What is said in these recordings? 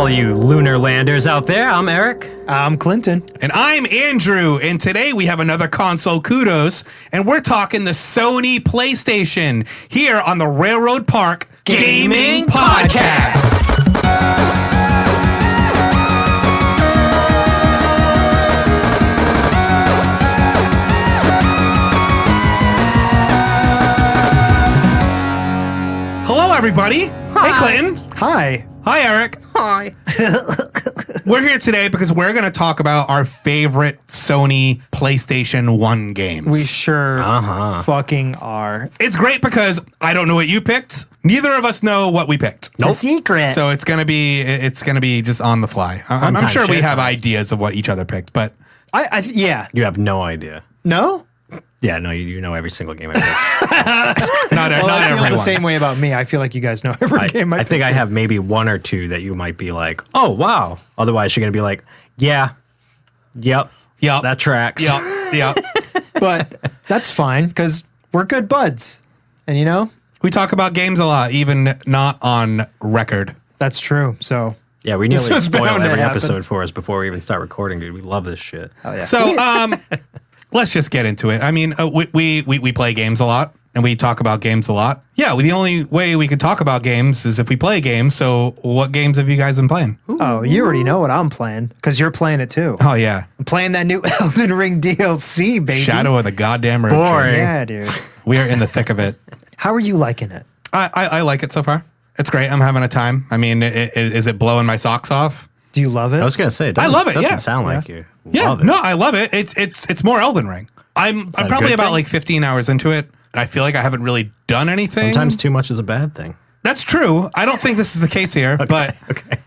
all you lunar landers out there. I'm Eric. I'm Clinton. And I'm Andrew. And today we have another Console Kudos. And we're talking the Sony PlayStation here on the Railroad Park Gaming Podcast. Hello, everybody. Hi. Hey, Clinton. Hi. Hi, Eric. Hi. We're here today because we're going to talk about our favorite Sony PlayStation 1 games. We sure fucking are. It's great because I don't know what you picked. Neither of us know what we picked. It's a secret. So it's gonna be just on the fly. I'm sure we have ideas of what each other picked, but yeah. You have no idea. No? Yeah, no, you know every single game I picked. not Well, I feel everyone. the same way about me. I feel like you guys know every game I think I have maybe one or two that you might be like, oh, wow. Otherwise, you're going to be like, yeah, yep, that tracks. Yep. But that's fine because we're good buds. And you know, We talk about games a lot, even not on record. that's true. So, Yeah, we This nearly was spoil bound to every happen. episode for us before we even start recording, dude. We love this shit. oh yeah. So let's just get into it. I mean, we play games a lot and we talk about games a lot. Yeah, the only way we could talk about games is if we play games. So what games have you guys been playing? Oh, you already know what I'm playing because you're playing it too. Oh, yeah. I'm playing that new Elden Ring DLC, baby. Shadow of the goddamn Earth. Boring. Yeah, dude. We are in the thick of it. How are you liking it? I like it so far. It's great. I'm having a time. I mean, is it blowing my socks off? Do you love it? I was going to say, I love it, doesn't yeah. sound like you Yeah, love it. no, I love it. It's more Elden Ring. I'm that a probably good about thing? like 15 hours into it, and I feel like I haven't really done anything. Sometimes too much is a bad thing. That's true. I don't think this is the case here, but Okay.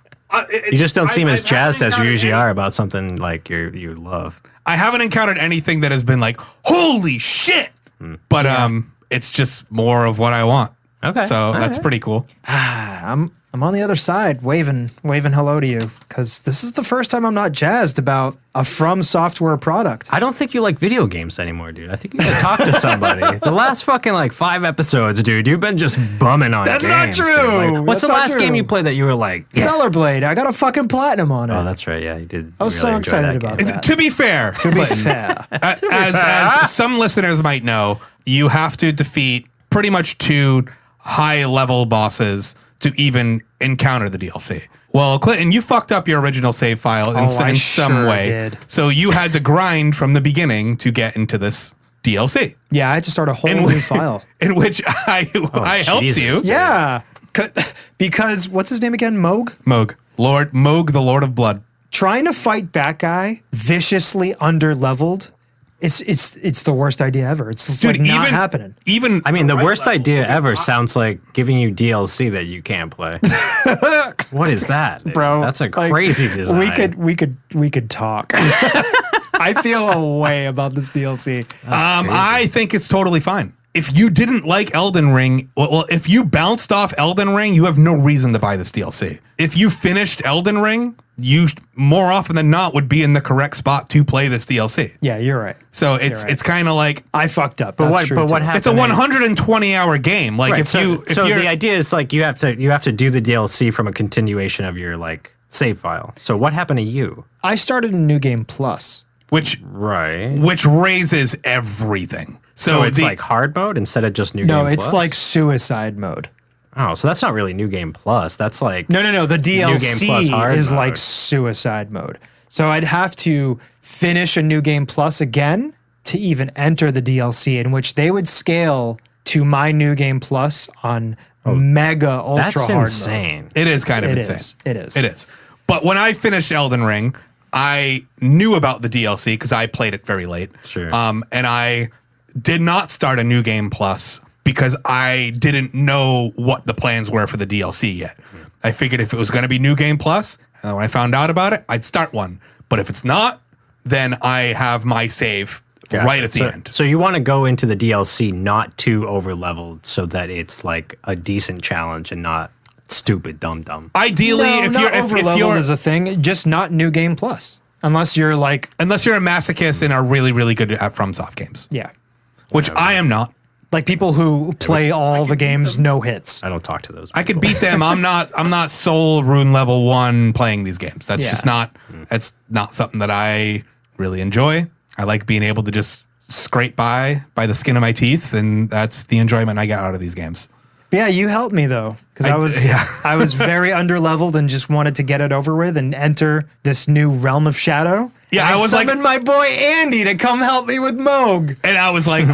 You just don't seem as jazzed as you usually are about something like you love. I haven't encountered anything that has been like, holy shit. But it's just more of what I want. Okay. So that's pretty cool. I'm on the other side, waving hello to you, because this is the first time I'm not jazzed about a From Software product. I don't think you like video games anymore, dude. I think you should talk to somebody. The last fucking like 5 episodes, dude, you've been just bumming on That's games. not dude. true. Like, what's That's the not last true. game you played that you were like, yeah. Stellar Blade, I got a fucking platinum on it. Oh, that's right. Yeah, you did. I was so excited about game. that. To be fair, To be fair. as some listeners might know, you have to defeat pretty much 2 high-level bosses to even encounter the DLC. Well, Clinton, you fucked up your original save file in some sure way. did. So you had to grind from the beginning to get into this DLC. Yeah, I had to start a whole new file. In which I helped Jesus. you. Yeah, because what's his name again? Moog? Moog, the Lord of Blood. Trying to fight that guy viciously under-leveled, it's the worst idea ever. It's just like not happening. Even I mean, the worst idea ever sounds like giving you DLC that you can't play. What is that, dude? Bro, That's a like, crazy design. We could talk. I feel a way about this DLC. I think it's totally fine. If you didn't like Elden Ring, well, if you bounced off Elden Ring, you have no reason to buy this DLC. If you finished Elden Ring, you more often than not would be in the correct spot to play this DLC. Yeah, you're right. So it's kind of like I fucked up. But That's true, what too. happened? it's a 120-hour game. Like Right, if you're the idea is like you have to do the DLC from a continuation of your like save file. So what happened to you? I started a new game plus. which Right. raises everything. So it's like hard mode instead of just new game. No, it's Plus? like suicide mode. Oh, so that's not really new game plus. That's like No. The Game Plus DLC hard is mode. like suicide mode. So I'd have to finish a new game plus again to even enter the DLC, in which they would scale to my new game plus on mega ultra that's hard insane. it is kind of mode. insane. It is. It is. But when I finished Elden Ring, I knew about the DLC because I played it very late. Sure. And I did not start a new game plus because I didn't know what the plans were for the DLC yet. I figured if it was going to be new game plus, and when I found out about it, I'd start one. But if it's not, then I have my save Gotcha. right at the end. So you want to go into the DLC not too over leveled so that it's like a decent challenge and not stupid dumb. Ideally, No, if not you're overleveled is a thing, just not new game plus. Unless you're like, unless you're a masochist and are really, really good at FromSoft games, yeah. which I am not. Like people who play all the games no hits. I don't talk to those people. I could beat them. I'm not soul rune level 1 playing these games. That's just not something that I really enjoy. I like being able to just scrape by the skin of my teeth, and that's the enjoyment I get out of these games. Yeah, you helped me though, because I was very underleveled and just wanted to get it over with and enter this new realm of shadow. Yeah, I was summoned my boy Andy to come help me with Moog. And I was like,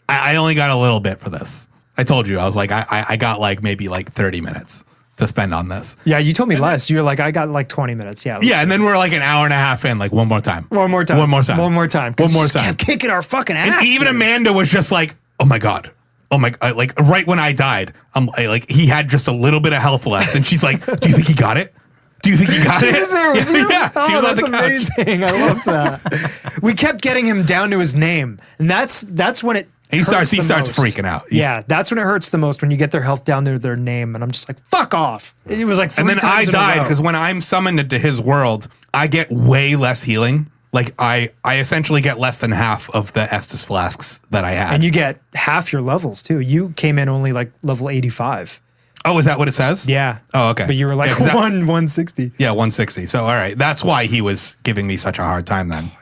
I only got a little bit for this. I told you, I was like, I got like maybe like 30 minutes to spend on this. Yeah, you told me less. You were like, I got like 20 minutes. Yeah. Yeah, and then we're like an hour and a half in, like one more time. One more time. One more time. One more time. One more Just time. kept kicking our fucking ass. And even Amanda was just like, oh my God. Oh my, like right when I died, like he had just a little bit of health left. And she's like, do you think he got it? Do you think he got it? She was there with you? Yeah, she was on the couch. Amazing. I love that. We kept getting him down to his name. And that's when it And he starts freaking out. Yeah, that's when it hurts the most, when you get their health down to their name. And I'm just like, fuck off. It was like 3 And then I times in a died row. because when I'm summoned into his world, I get way less healing. Like I essentially get less than half of the Estus flasks that I had. And you get half your levels too. You came in only like level 85. Oh, is that what it says? Yeah. Oh, okay. But you were like 160. Yeah, 160. So all right, that's why he was giving me such a hard time then.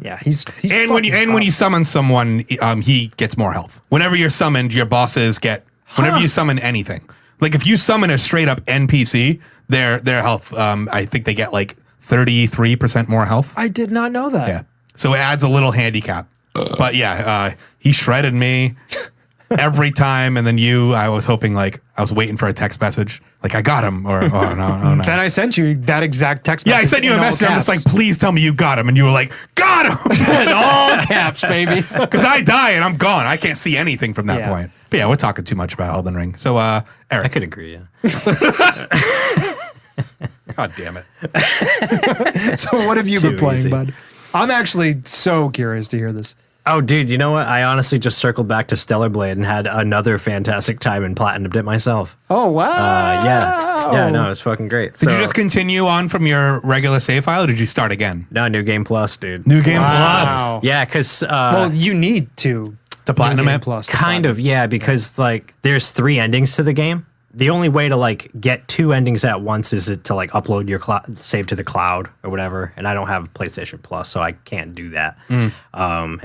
Yeah, he's And when you summon someone, he gets more health. Whenever you're summoned, your bosses get. Whenever you summon anything, like if you summon a straight up NPC, their health, I think they get like 33% more health. I did not know that. Yeah. So it adds a little handicap. But yeah, he shredded me every time. And then I was hoping, like, I was waiting for a text message. Like, I got him. Or, oh, no. Then I sent you that exact text Yeah, message. I sent you a in all message. I'm just caps. like, please tell me you got him. And you were like, got him. in all caps, baby. Because I die and I'm gone. I can't see anything from that Yeah. point. But yeah, we're talking too much about Elden Ring. So, I Eric. could agree, yeah. God damn it. So what have you been Too playing, easy. bud? I'm actually so curious to hear this. Oh, dude, you know what? I honestly just circled back to Stellar Blade and had another fantastic time and platinumed it myself. Oh, wow. Yeah, no, it's fucking great. Did you just continue on from your regular save file or did you start again? No, New Game Plus, dude. New Game Wow. Yeah, because Well, you need to. To platinum New Game it? Plus to kind platinum. of, yeah, because like there's 3 endings to the game. The only way to like get 2 endings at once is to like upload your save to the cloud or whatever. And I don't have PlayStation Plus, so I can't do that. And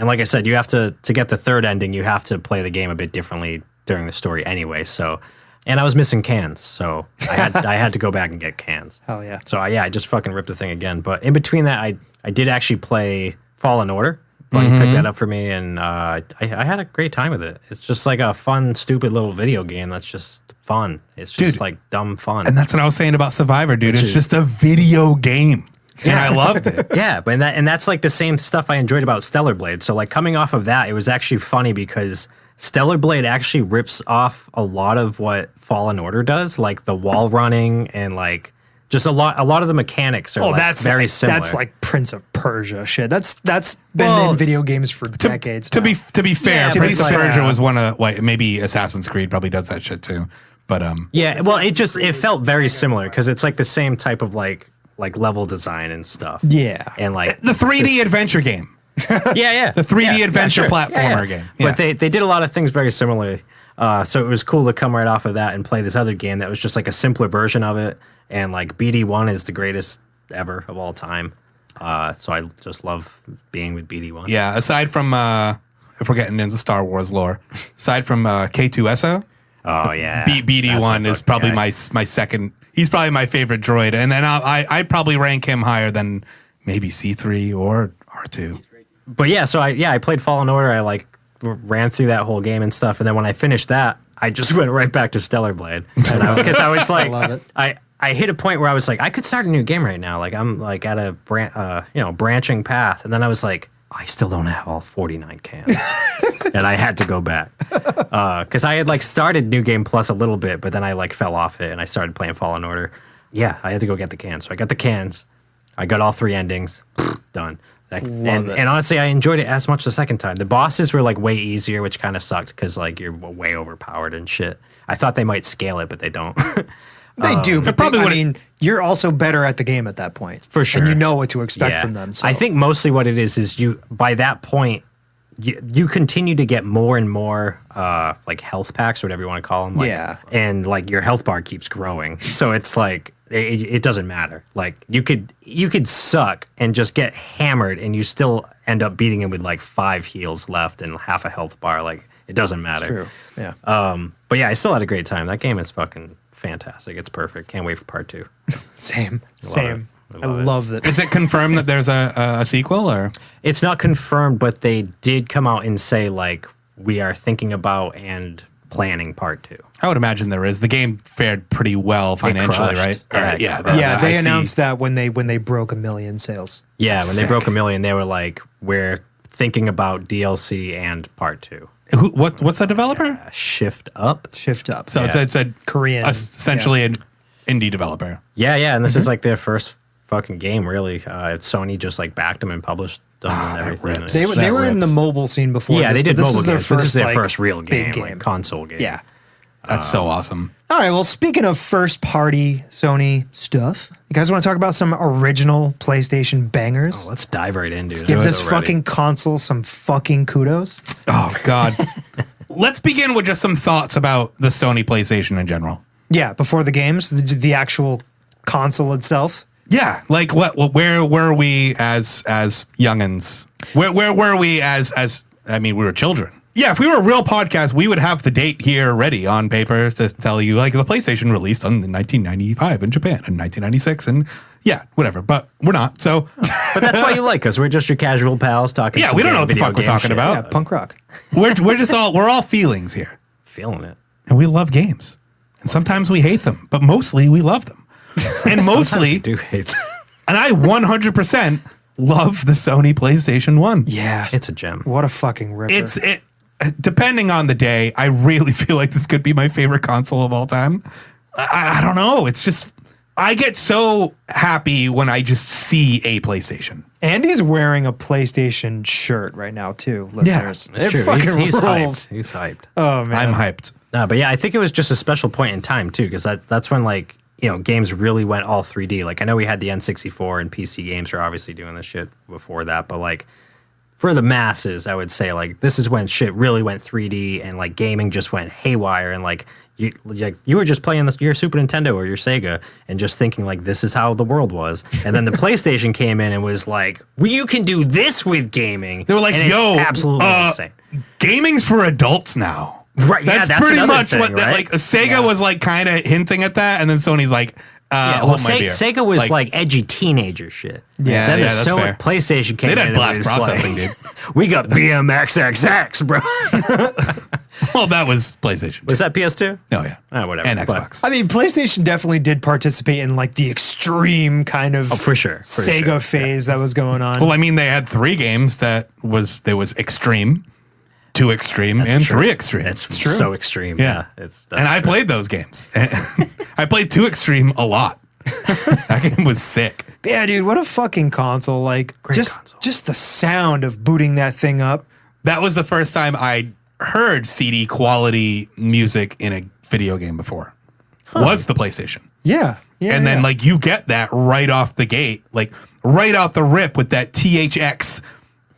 like I said, you have to get the 3rd ending, you have to play the game a bit differently during the story anyway. So, and I was missing cans, so I had to go back and get cans. Hell yeah. So I just fucking ripped the thing again. But in between that, I did actually play Fallen Order. Buddy picked that up for me, and I had a great time with it. It's just like a fun, stupid little video game that's just fun. It's just Dude, like dumb fun. And that's what I was saying about Survivor, dude. Which It's is- just a video game. And I loved it. Yeah, but that's like the same stuff I enjoyed about Stellar Blade. So like coming off of that, it was actually funny because Stellar Blade actually rips off a lot of what Fallen Order does, like the wall running and like just a lot of the mechanics are very similar. That's like Prince of Persia shit. That's been Well, in video games for decades. To now. be fair, Yeah, Prince of but- Persia was one of maybe Assassin's Creed probably does that shit too. But Yeah, well, it felt very similar because it's like the same type of like level design and stuff. Yeah. And like the 3D adventure game. yeah. The 3D adventure sure. platformer game. Yeah. But they did a lot of things very similarly. So it was cool to come right off of that and play this other game that was just like a simpler version of it. And like BD1 is the greatest ever of all time. So I just love being with BD1. Yeah, aside from if we're getting into Star Wars lore, aside from K2SO, Oh yeah. BD1 is probably my. my second. He's probably my favorite droid, and then I probably rank him higher than maybe C3 or R2. But yeah, so I played Fallen Order. I like ran through that whole game and stuff, and then when I finished that, I just went right back to Stellar Blade because I was like, love it. I hit a point where I was like, I could start a new game right now. Like I'm like at a branching path, and then I was like, I still don't have all 49 cans, and I had to go back because I had like started New Game Plus a little bit, but then I like fell off it and I started playing Fallen Order. Yeah, I had to go get the cans, so I got the cans. I got all 3 endings, done. And honestly, I enjoyed it as much the second time. The bosses were like way easier, which kind of sucked because like you're way overpowered and shit. I thought they might scale it, but they don't. They do, but probably I would've- mean, you're also better at the game at that point. For sure. And you know what to expect Yeah. from them. So. I think mostly what it is you by that point you continue to get more and more like health packs or whatever you want to call them. Like, Yeah. and like your health bar keeps growing, so it's like it doesn't matter. Like you could suck and just get hammered, and you still end up beating him with like 5 heals left and half a health bar. Like it doesn't matter. True. Yeah. But yeah, I still had a great time. That game is fucking fantastic. It's perfect. Can't wait for part 2. Same. I I love it. Is it confirmed that there's a sequel, or? It's not confirmed, but they did come out and say like we are thinking about and planning part 2. I would imagine there is. The game fared pretty well financially, crushed. right? Yeah, Yeah, they I see. announced that when they broke 1 million sales. Yeah, when they Sick. broke 1 million, they were like, we're thinking about DLC and part 2. What's the developer? Shift Up. Shift Up. So it's a Korean. essentially an indie developer. Yeah, and this is like their first fucking game, really. Sony just like backed them and published them and everything. rips. They were in the rips. mobile scene before. Yeah, this, they did but this mobile is their games. This is their like, first real game, big game. like console game. Yeah. That's so awesome. All right. Well, speaking of first party Sony stuff, you guys want to talk about some original PlayStation bangers? Let's dive right in, dude. Give I'm this so ready. fucking console some fucking kudos. Oh God. Let's begin with just some thoughts about the Sony PlayStation in general. Yeah, before the games, the actual console itself. Yeah, like where were we as youngins? Where were we as I mean, we were children. Yeah, if we were a real podcast, we would have the date here ready on paper to tell you, like, the PlayStation released in 1995 in Japan and 1996, and yeah, whatever. But we're not, so. But that's why you like us. We're just your casual pals talking. Yeah, some we don't know game- what the video fuck we're game talking shit. about. Yeah, punk rock. we're just we're all feelings here, Feeling it. and we love games, and sometimes we hate them, but mostly we love them, and mostly, Do hate that. and I 100% love the Sony PlayStation 1. Yeah, It's a gem. what a fucking ripper. Depending on the day, I really feel like this could be my favorite console of all time. I don't know. It's just, I get so happy when I just see a PlayStation. Andy's wearing a PlayStation shirt right now too, listeners. It's It true. fucking He's rules. hyped. He's hyped. Oh man, I'm hyped. No, but yeah, I think it was just a special point in time too, because that's when like games really went all 3D. Like I know we had the N64 and PC games are obviously doing this shit before that, but like for the masses, I would say like this is when shit really went 3D and like gaming just went haywire and like you were just playing your Super Nintendo or your Sega and just thinking like this is how the world was, and then the PlayStation came in and was like, well, you can do this with gaming. They were like, and it's yo, absolutely insane. Gaming's for adults now. Right? That's, yeah, that's pretty another much thing, what, right? like, Sega was like kind of hinting at that, and then Sony's like, Yeah, well, hold my beer. Sega was like edgy teenager shit. Yeah, then yeah, the that's Sony fair. PlayStation came They in had blast and it was processing, like, dude. we got BMXXX, bro. Well, that was PlayStation. Was that PS2? Oh, yeah. Whatever. And But- Xbox. I mean, PlayStation definitely did participate in like the extreme kind of for sure. For Sega sure. phase that was going on. Well, I mean, they had 3 games there was Extreme, 2 Extreme, and true. 3 Extreme. It's true. so extreme. Yeah. That's and I true. played those games. I played 2 Extreme a lot. That game was sick. Yeah, dude, what a fucking console! Like console. just the sound of booting that thing up. That was the first time I heard CD quality music in a video game before. Was the PlayStation. Yeah, yeah. And then yeah. like you get that right off the gate, like right out the rip with that THX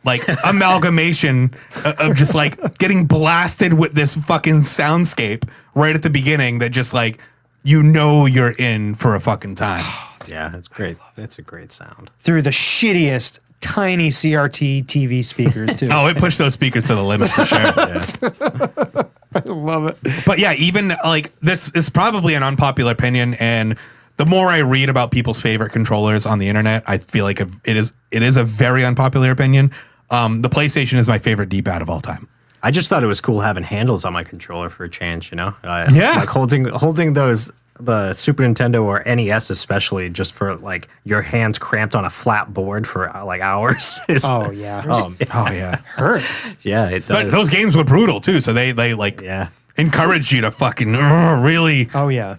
like amalgamation of just like getting blasted with this fucking soundscape right at the beginning that just like you're in for a fucking time. Yeah, it's great. It's a great sound. through the shittiest tiny CRT TV speakers too. Oh, it pushed those speakers to the limit for sure. Yeah. I love it. But yeah, even like this is probably an unpopular opinion, and the more I read about people's favorite controllers on the internet, I feel like it is a very unpopular opinion. The PlayStation is my favorite D-pad of all time. I just thought it was cool having handles on my controller for a change, Yeah. like holding those the Super Nintendo or NES especially, just for like your hands cramped on a flat board for like hours. Oh yeah. Oh yeah, Hurts. Yeah, it but does. those games were brutal too. So they like Yeah. encouraged you to fucking really Oh yeah.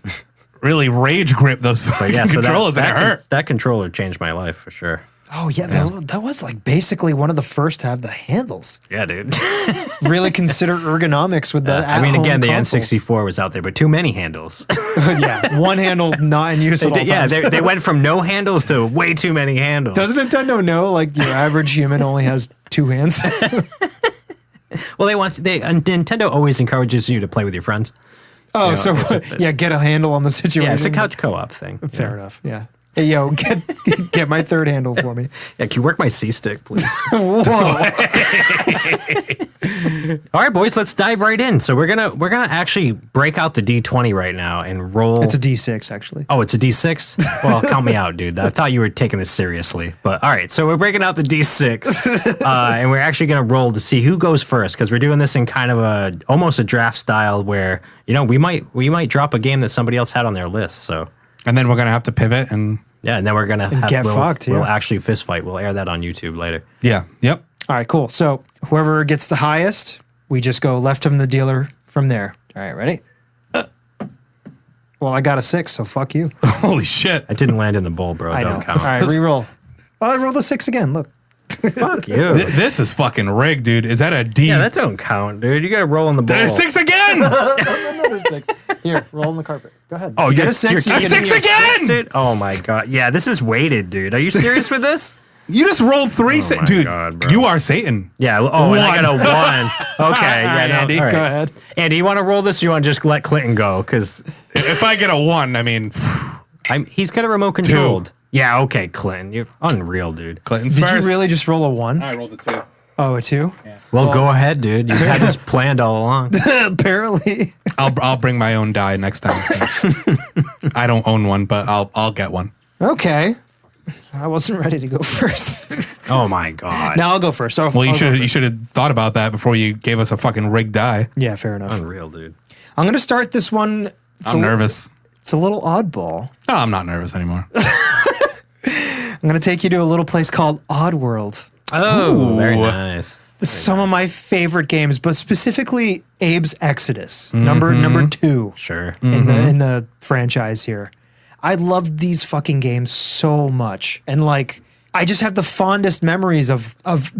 really rage grip those But fucking yeah, so controllers, and it hurt. that controller changed my life for sure. Oh yeah. That was like basically one of the first to have the handles. Yeah, dude. Really consider ergonomics with the. I mean, again, the console. N64 was out there, but too many handles. Yeah, one handle not in use at all Yeah, times. they went from no handles to way too many handles. Does Nintendo know like your average human only has 2 hands? Well, Nintendo always encourages you to play with your friends. Oh, You know, so get a handle on the situation. Yeah, it's a couch co-op thing. Fair enough. Yeah. Hey, yo, get my third handle for me. Yeah, can you work my C stick, please? Whoa. All right, boys, let's dive right in. So we're gonna actually break out the D20 right now and roll. It's a D6, actually. Oh, it's a D6? Well, count me out, dude. I thought you were taking this seriously. But all right, so we're breaking out the D6, and we're actually going to roll to see who goes first, because we're doing this in kind of almost a draft style where, we might drop a game that somebody else had on their list. So, And then we're going to have to pivot and... Yeah, and then we're going to get fucked, We'll yeah. actually fist fight. We'll air that on YouTube later. Yeah, yep. All right, cool. So whoever gets the highest, we just go left from the dealer from there. All right, ready? Well, I got a 6, so fuck you. Holy shit. I didn't land in the bowl, bro. I know. Don't count. All right, re-roll. Oh, I rolled a 6 again. Look. Fuck you. This is fucking rigged, dude. Is that a D? Yeah, that don't count, dude. You got to roll in the bowl. There's 6 again! Another 6. Here, roll on the carpet. Go ahead. Oh, you get you're- a 6. you're- You A get 6 Six, again! dude? Oh my god. Yeah, this is weighted, dude. Are you serious with this? You just rolled 3. Oh my Dude, God, bro. you are Satan. Yeah. Oh, and I got a 1. Okay. All right, Yeah, no, Andy, all right. go ahead. Andy, you want to roll this, or you want to just let Clinton go? Because If I get a 1, I mean, he's got a remote controlled. Yeah. Okay, Clinton, you're unreal, dude. Clinton's Did first. you really just roll a 1? I rolled a 2. Oh, a 2? Well, go ahead, dude. You had this planned all along. Apparently. I'll bring my own die next time. So. I don't own one, but I'll get one. Okay. I wasn't ready to go first. Oh my god. Now I'll go first. So Well, I'll go you first. should have thought about that before you gave us a fucking rigged die. Yeah, fair enough. Unreal, dude. I'm going to start this one. I'm nervous. It's a little oddball. Oh, I'm not nervous anymore. I'm going to take you to a little place called Oddworld. Oh, very Ooh. nice. This is some of my favorite games, but specifically Abe's Exodus, number 2 Sure. in the franchise here. I loved these fucking games so much, and like I just have the fondest memories of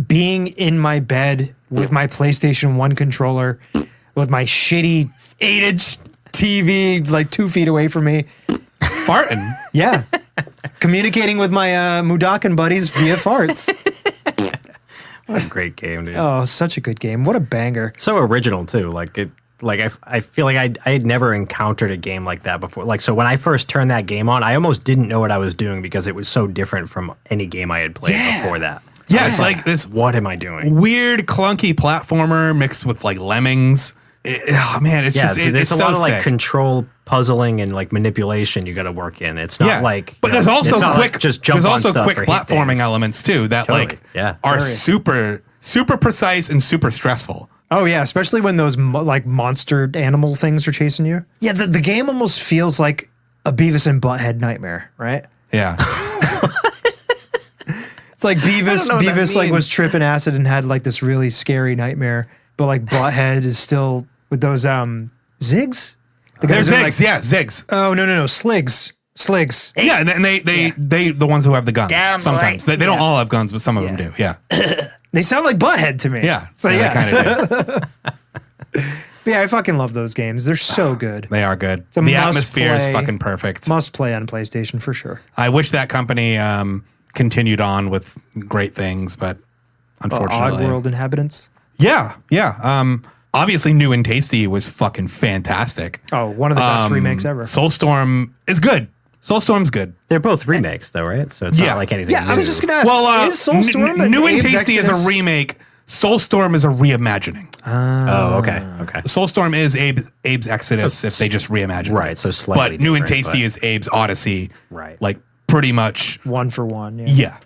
being in my bed with my PlayStation 1 controller, with my shitty 8-inch TV like 2 feet away from me. Farting. Yeah, communicating with my Mudakan buddies via farts. What a great game, dude. Oh, such a good game! What a banger! So original too. I feel like I had never encountered a game like that before. Like, so when I first turned that game on, I almost didn't know what I was doing because it was so different from any game I had played before that. Yeah, it's like this What am I doing? weird, clunky platformer mixed with like lemmings. Oh man, it's Yeah, just so there's it's a so lot of like sick. control puzzling and like manipulation you got to work in. It's not like, but you there's know, also it's not quick. like just jump there's on also stuff quick or hit platforming things. elements too that Totally, like yeah. are Very. super precise and super stressful. Oh yeah, especially when those like monster animal things are chasing you. Yeah, the game almost feels like a Beavis and Butthead nightmare, right? Yeah, It's like Beavis know what that like means. was tripping acid and had like this really scary nightmare, but like Butthead is still with those zigs. The there's guys are zigs. Yeah, zigs. Oh no, sligs. Yeah, and they the ones who have the guns. Damn Sometimes right. they don't all have guns, but some of them do. Yeah, They sound like Butthead to me. yeah. So they yeah, kind of do. yeah, I fucking love those games. They're so good. They are good. a The must atmosphere is play. fucking perfect. Must play on PlayStation for sure. I wish that company continued on with great things, but unfortunately, Oddworld inhabitants. yeah. Obviously, New and Tasty was fucking fantastic. Oh, one of the best remakes ever. Soulstorm is good. Soulstorm's good. They're both remakes though, right? So it's Yeah. not like anything Yeah, new. I was just gonna ask. Well, is Soulstorm New and Abe's Tasty is Exodus? a remake. Soulstorm is a reimagining. Oh, okay. Soulstorm is Abe's Exodus if they just reimagine Right, it. so slightly But New and different, Tasty but- is Abe's Odyssey. Right. Like pretty much. One for one. Yeah.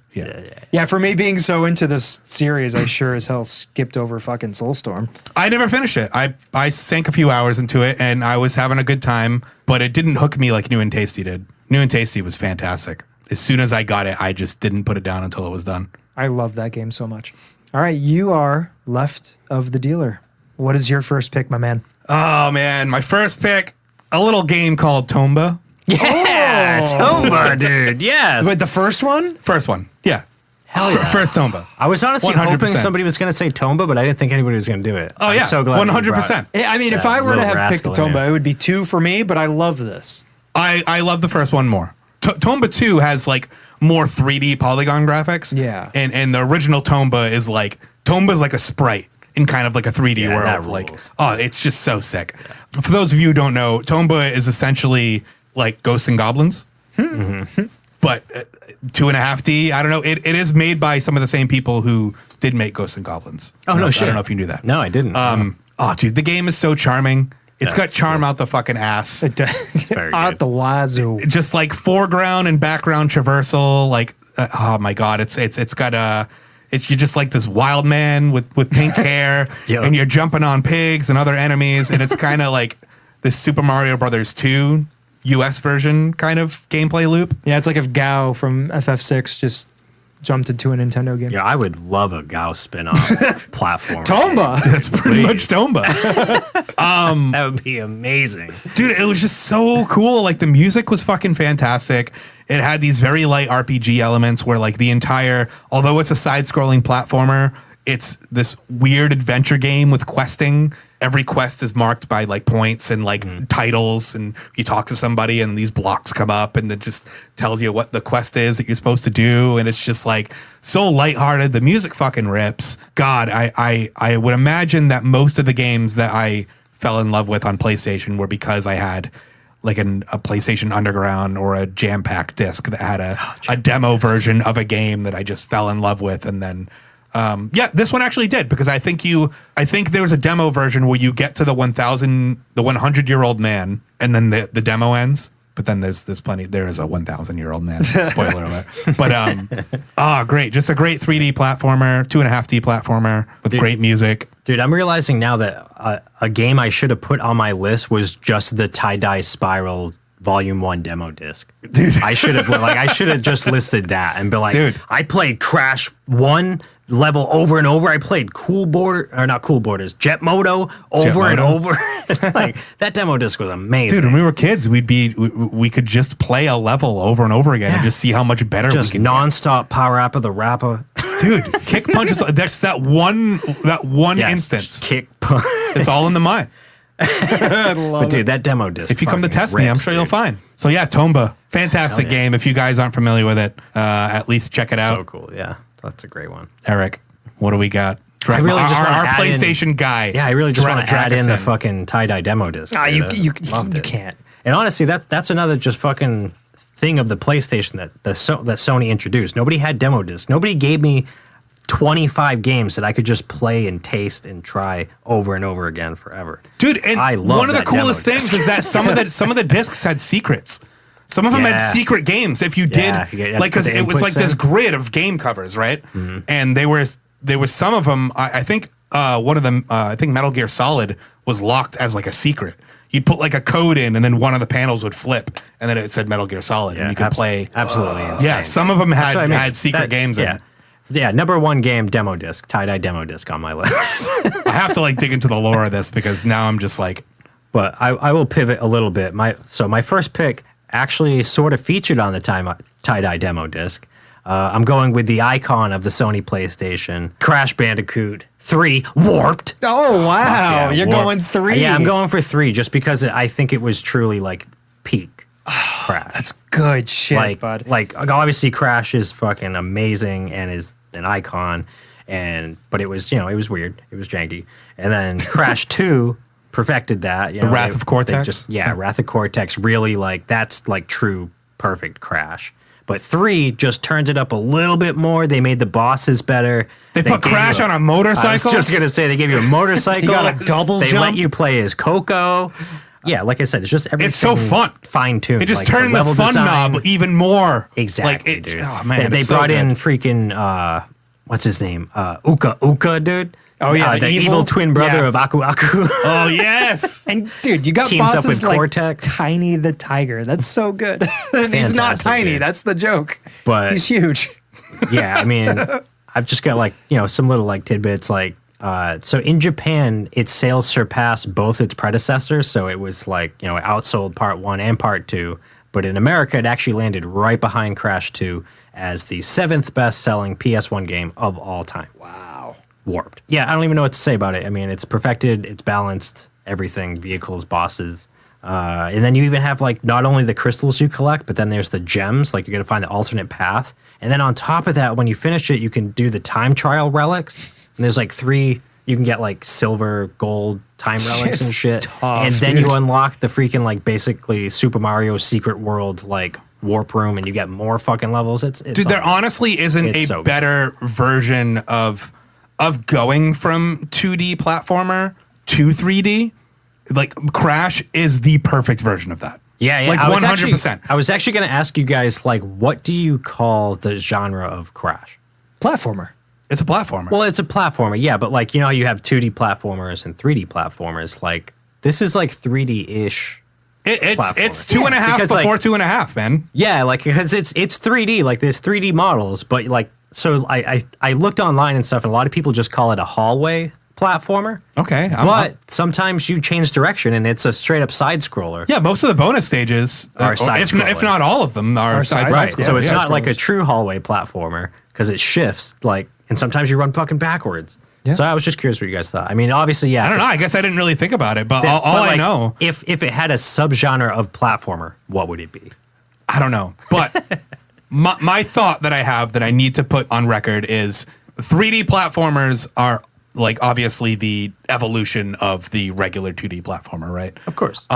Yeah. For me being so into this series, I sure as hell skipped over fucking Soulstorm. I never finished it. I sank a few hours into it and I was having a good time, but it didn't hook me like New and Tasty did. New and Tasty was fantastic. As soon as I got it, I just didn't put it down until it was done. I love that game so much. All right, you are left of the dealer. What is your first pick, my man? Oh man, my first pick, a little game called Tomba. Yeah, Tomba, dude. Yes. Wait, the first one? First one. Yeah. Hell yeah. First Tomba. I was honestly 100%. hoping somebody was going to say Tomba, but I didn't think anybody was going to do it. Oh yeah. I'm so glad. 100%. I mean, if That I were to little have picked the rascal in Tomba, there. it would be 2 for me, but I love this. I love the first one more. Tomba 2 has like more 3D polygon graphics. Yeah. And the original Tomba is like a sprite in kind of like a 3D Yeah, that world. Like, rules. oh, it's just so sick. For those of you who don't know, Tomba is essentially like Ghosts and Goblins, but 2.5D. I don't know. It is made by some of the same people who did make Ghosts and Goblins. Oh, no shit. I don't know if you knew that. No, I didn't. Oh, dude, the game is so charming. It's got That's charm out the fucking ass. It does. Very Out good. the wazoo. Just like foreground and background traversal. Like, oh my god, it's got you're just like this wild man with pink hair, Yo. and you're jumping on pigs and other enemies, and it's kind of like this Super Mario Brothers 2 US version kind of gameplay loop. Yeah, it's like if Gao from FF6 just jumped into a Nintendo game. Yeah, I would love a Gauss spin-off platform. Tomba. That's pretty much Tomba. That would be amazing. Dude, it was just so cool. Like the music was fucking fantastic. It had these very light RPG elements where like the entire, although it's a side-scrolling platformer, it's this weird adventure game with questing. Every quest is marked by like points and like titles, and you talk to somebody and these blocks come up and it just tells you what the quest is that you're supposed to do. And it's just like so lighthearted. The music fucking rips. God, I would imagine that most of the games that I fell in love with on PlayStation were because I had like a PlayStation Underground or a Jam Pack disc that had a demo version of a game that I just fell in love with. And then, yeah, this one actually did, because I think there was a demo version where you get to the 100-year-old man and then the demo ends. But then there is a 1,000-year-old man. Spoiler alert. But great. Just a great 3D platformer, 2.5D platformer with great music. Dude, I'm realizing now that a game I should have put on my list was just the Tie-Dye Spiral Volume 1 demo disc. Dude. I should have just listed that and be like, Dude. I played Crash 1 level over and over. I played Jet Moto over and over. Like that demo disc was amazing. Dude, when we were kids, we could just play a level over and over again and just see how much better just we could nonstop Power Up of the Rapper. Dude, kick punches. That's that one Yes, instance. kick punch. It's all in the mind. But dude, that demo disc. If you come to fucking test me, I'm rips, sure you'll dude. find. So yeah, Tomba, fantastic Hell yeah. game. If you guys aren't familiar with it, at least check it out. So cool, yeah. That's a great one. Eric, what do we got? I really just wanna our add in- PlayStation guy. Yeah, I really just want to drag add us in the fucking tie-dye demo disc. Ah, dude. you Loved it. can't. And honestly, that's another just fucking thing of the PlayStation that Sony introduced. Nobody had demo disc. Nobody gave me 25 games that I could just play and taste and try over and over again forever. Dude, and I love one of the that demo coolest things disc. is that some of the discs had secrets. Some of them had Yeah. secret games. If you Yeah, did, you had to like, put because the it was like inputs this in. grid of game covers, right? And there was some of them. I think one of them. I think Metal Gear Solid was locked as like a secret. You'd put like a code in, and then one of the panels would flip, and then it said Metal Gear Solid, and you could play. Absolutely insane. Yeah, some of them That's had what I mean. had secret games in yeah. it. Yeah, number one game, demo disc, tie-dye demo disc on my list. I have to like dig into the lore of this because now I'm just like, But I will pivot a little bit. My first pick actually sort of featured on the tie-dye demo disc. I'm going with the icon of the Sony PlayStation, Crash Bandicoot 3 Warped. Oh wow, yeah, you're warped. going 3. Yeah, I'm going for 3 just because I think it was truly like peak Crash. That's good shit, like, bud. like obviously Crash is fucking amazing and is an icon, but it was it was weird, it was janky, and then Crash 2 perfected that. You know, Wrath of Cortex? Wrath of Cortex really that's like true perfect Crash. But 3 just turned it up a little bit more. They made the bosses better. they put gave Crash you on a I motorcycle. was just gonna say they gave you a motorcycle. You got a double They jump. let you play as Coco. Yeah, like I said, it's just everything. It's so fun. fine tuned. It just turned the fun knob even more. Exactly, like dude. Oh man, they it's so brought in good. freaking what's his name? Uka, dude. Oh, yeah, the the evil evil- twin brother yeah. of Aku Aku. Oh yes. And dude, you got Teams up bosses with like Cortex. Tiny the Tiger. That's so good. And he's not Fantastic, tiny. dude. That's the joke. But- he's huge. Yeah, I mean, I've just got some little tidbits so in Japan, its sales surpassed both its predecessors. So it was it outsold Part 1 and Part 2. But in America, it actually landed right behind Crash 2 as the 7th best-selling PS1 game of all time. Wow. Warped. Yeah, I don't even know what to say about it. I mean, it's perfected, it's balanced, everything, vehicles, bosses. And then you even have not only the crystals you collect, but then there's the gems, you're going to find the alternate path. And then on top of that, when you finish it, you can do the time trial relics. And there's 3 You can get like silver, gold, time relics and shit. Tough, and then dude. you unlock the freaking like basically Super Mario Secret World like warp room, and you get more fucking levels. It's Dude, there honestly isn't It's a so good. better version of going from 2D platformer to 3D. Like Crash is the perfect version of that. Yeah, Like I was 100%. I was actually going to ask you guys, like, what do you call the genre of Crash? Platformer. It's a platformer. Well, it's a platformer, yeah, but like, you know, how you have 2D platformers and 3D platformers. Like, this is like 3D-ish. it's platformer. 2.5 Because, before like- 2.5, man. Yeah, like, because it's 3D, like, there's 3D models, but like, so I looked online and stuff, and a lot of people just call it a hallway platformer. Okay. But sometimes you change direction, and it's a straight-up side-scroller. Yeah, most of the bonus stages, Are if side-scrolling. not all of them, are side Right, scrolling. so it's Yeah. not like a true hallway platformer, because it shifts, like, and sometimes you run fucking backwards. Yeah. So I was just curious what you guys thought. I mean, obviously, yeah. I don't know. I guess I didn't really think about it, but all I know, If it had a subgenre of platformer, what would it be? I don't know. But my thought that I have that I need to put on record is 3D platformers are like obviously the evolution of the regular 2D platformer, right? Of course.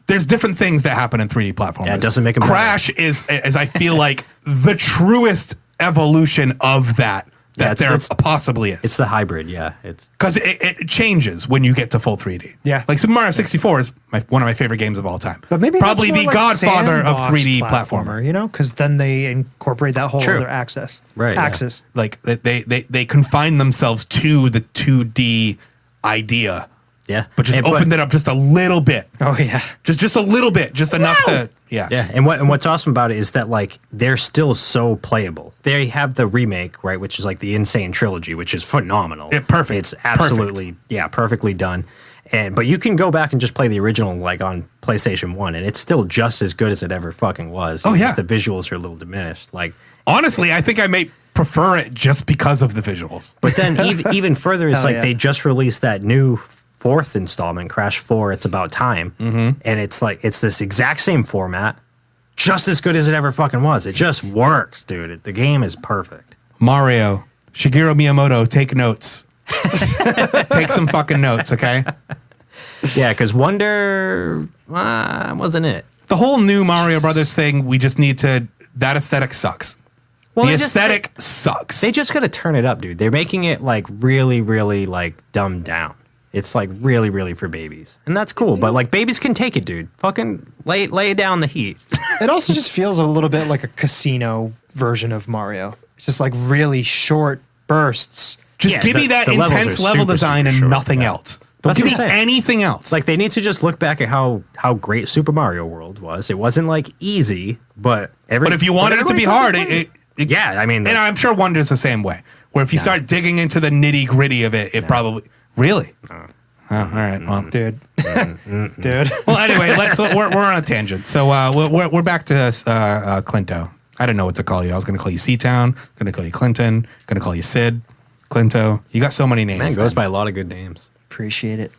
There's different things that happen in 3D platformers. Yeah, it doesn't make 'em Crash is I feel like the truest evolution of that Yeah, there it's- possibly is. It's the hybrid, yeah. It's Because it changes when you get to full 3D. Yeah. Like Super Mario 64 is one of my favorite games of all time. But maybe probably that's the more like godfather of sandbox 3D platformer. you know, because then they incorporate that whole True. other axis. Right, yeah. Axis. Like they confine themselves to the 2D idea, yeah. but just opened it up just a little bit. Oh yeah. Just a little bit, just enough to yeah. Yeah, and what's awesome about it is that like they're still so playable. They have the remake, right, which is like the Insane Trilogy, which is phenomenal. Perfect. It's absolutely perfectly done. But you can go back and just play the original like on PlayStation 1, and it's still just as good as it ever fucking was. Oh, even yeah. if the visuals are a little diminished. Like, Honestly, I think I may prefer it just because of the visuals. but then even further, it's Hell like yeah. they just released that new fourth installment, Crash 4. It's About Time, and it's like it's this exact same format, just as good as it ever fucking was. It just works, dude. The game is perfect. Mario, Shigeru Miyamoto, take notes. Take some fucking notes, okay? Yeah, because Wonder wasn't it. The whole new Mario Brothers thing, we just need to. That aesthetic sucks. Well, The they just- aesthetic sucks. They just gotta turn it up, dude. They're making it like really, really like dumbed down. It's like really, really for babies, and that's cool. But like babies can take it, dude. Fucking lay down the heat. It also just feels a little bit like a casino version of Mario. It's just like really short bursts. Just Yeah, give me that the levels intense are level super, design super and short, nothing yeah. else. Don't That's give me what I'm saying. anything else. Like they need to just look back at how great Super Mario World was. It wasn't like easy, but but if you wanted it to be hard, yeah, I mean, and I'm sure Wonder's the same way. Where if you start digging into the nitty gritty of it, it probably really. Oh, all right. Well, Dude. Dude. well, anyway, we're on a tangent. So we're back to Clinto. I didn't know what to call you. I was going to call you C-Town. Going to call you Clinton. Going to call you Sid. Clinto. You got so many names. man, it goes by a lot of good names. Appreciate it.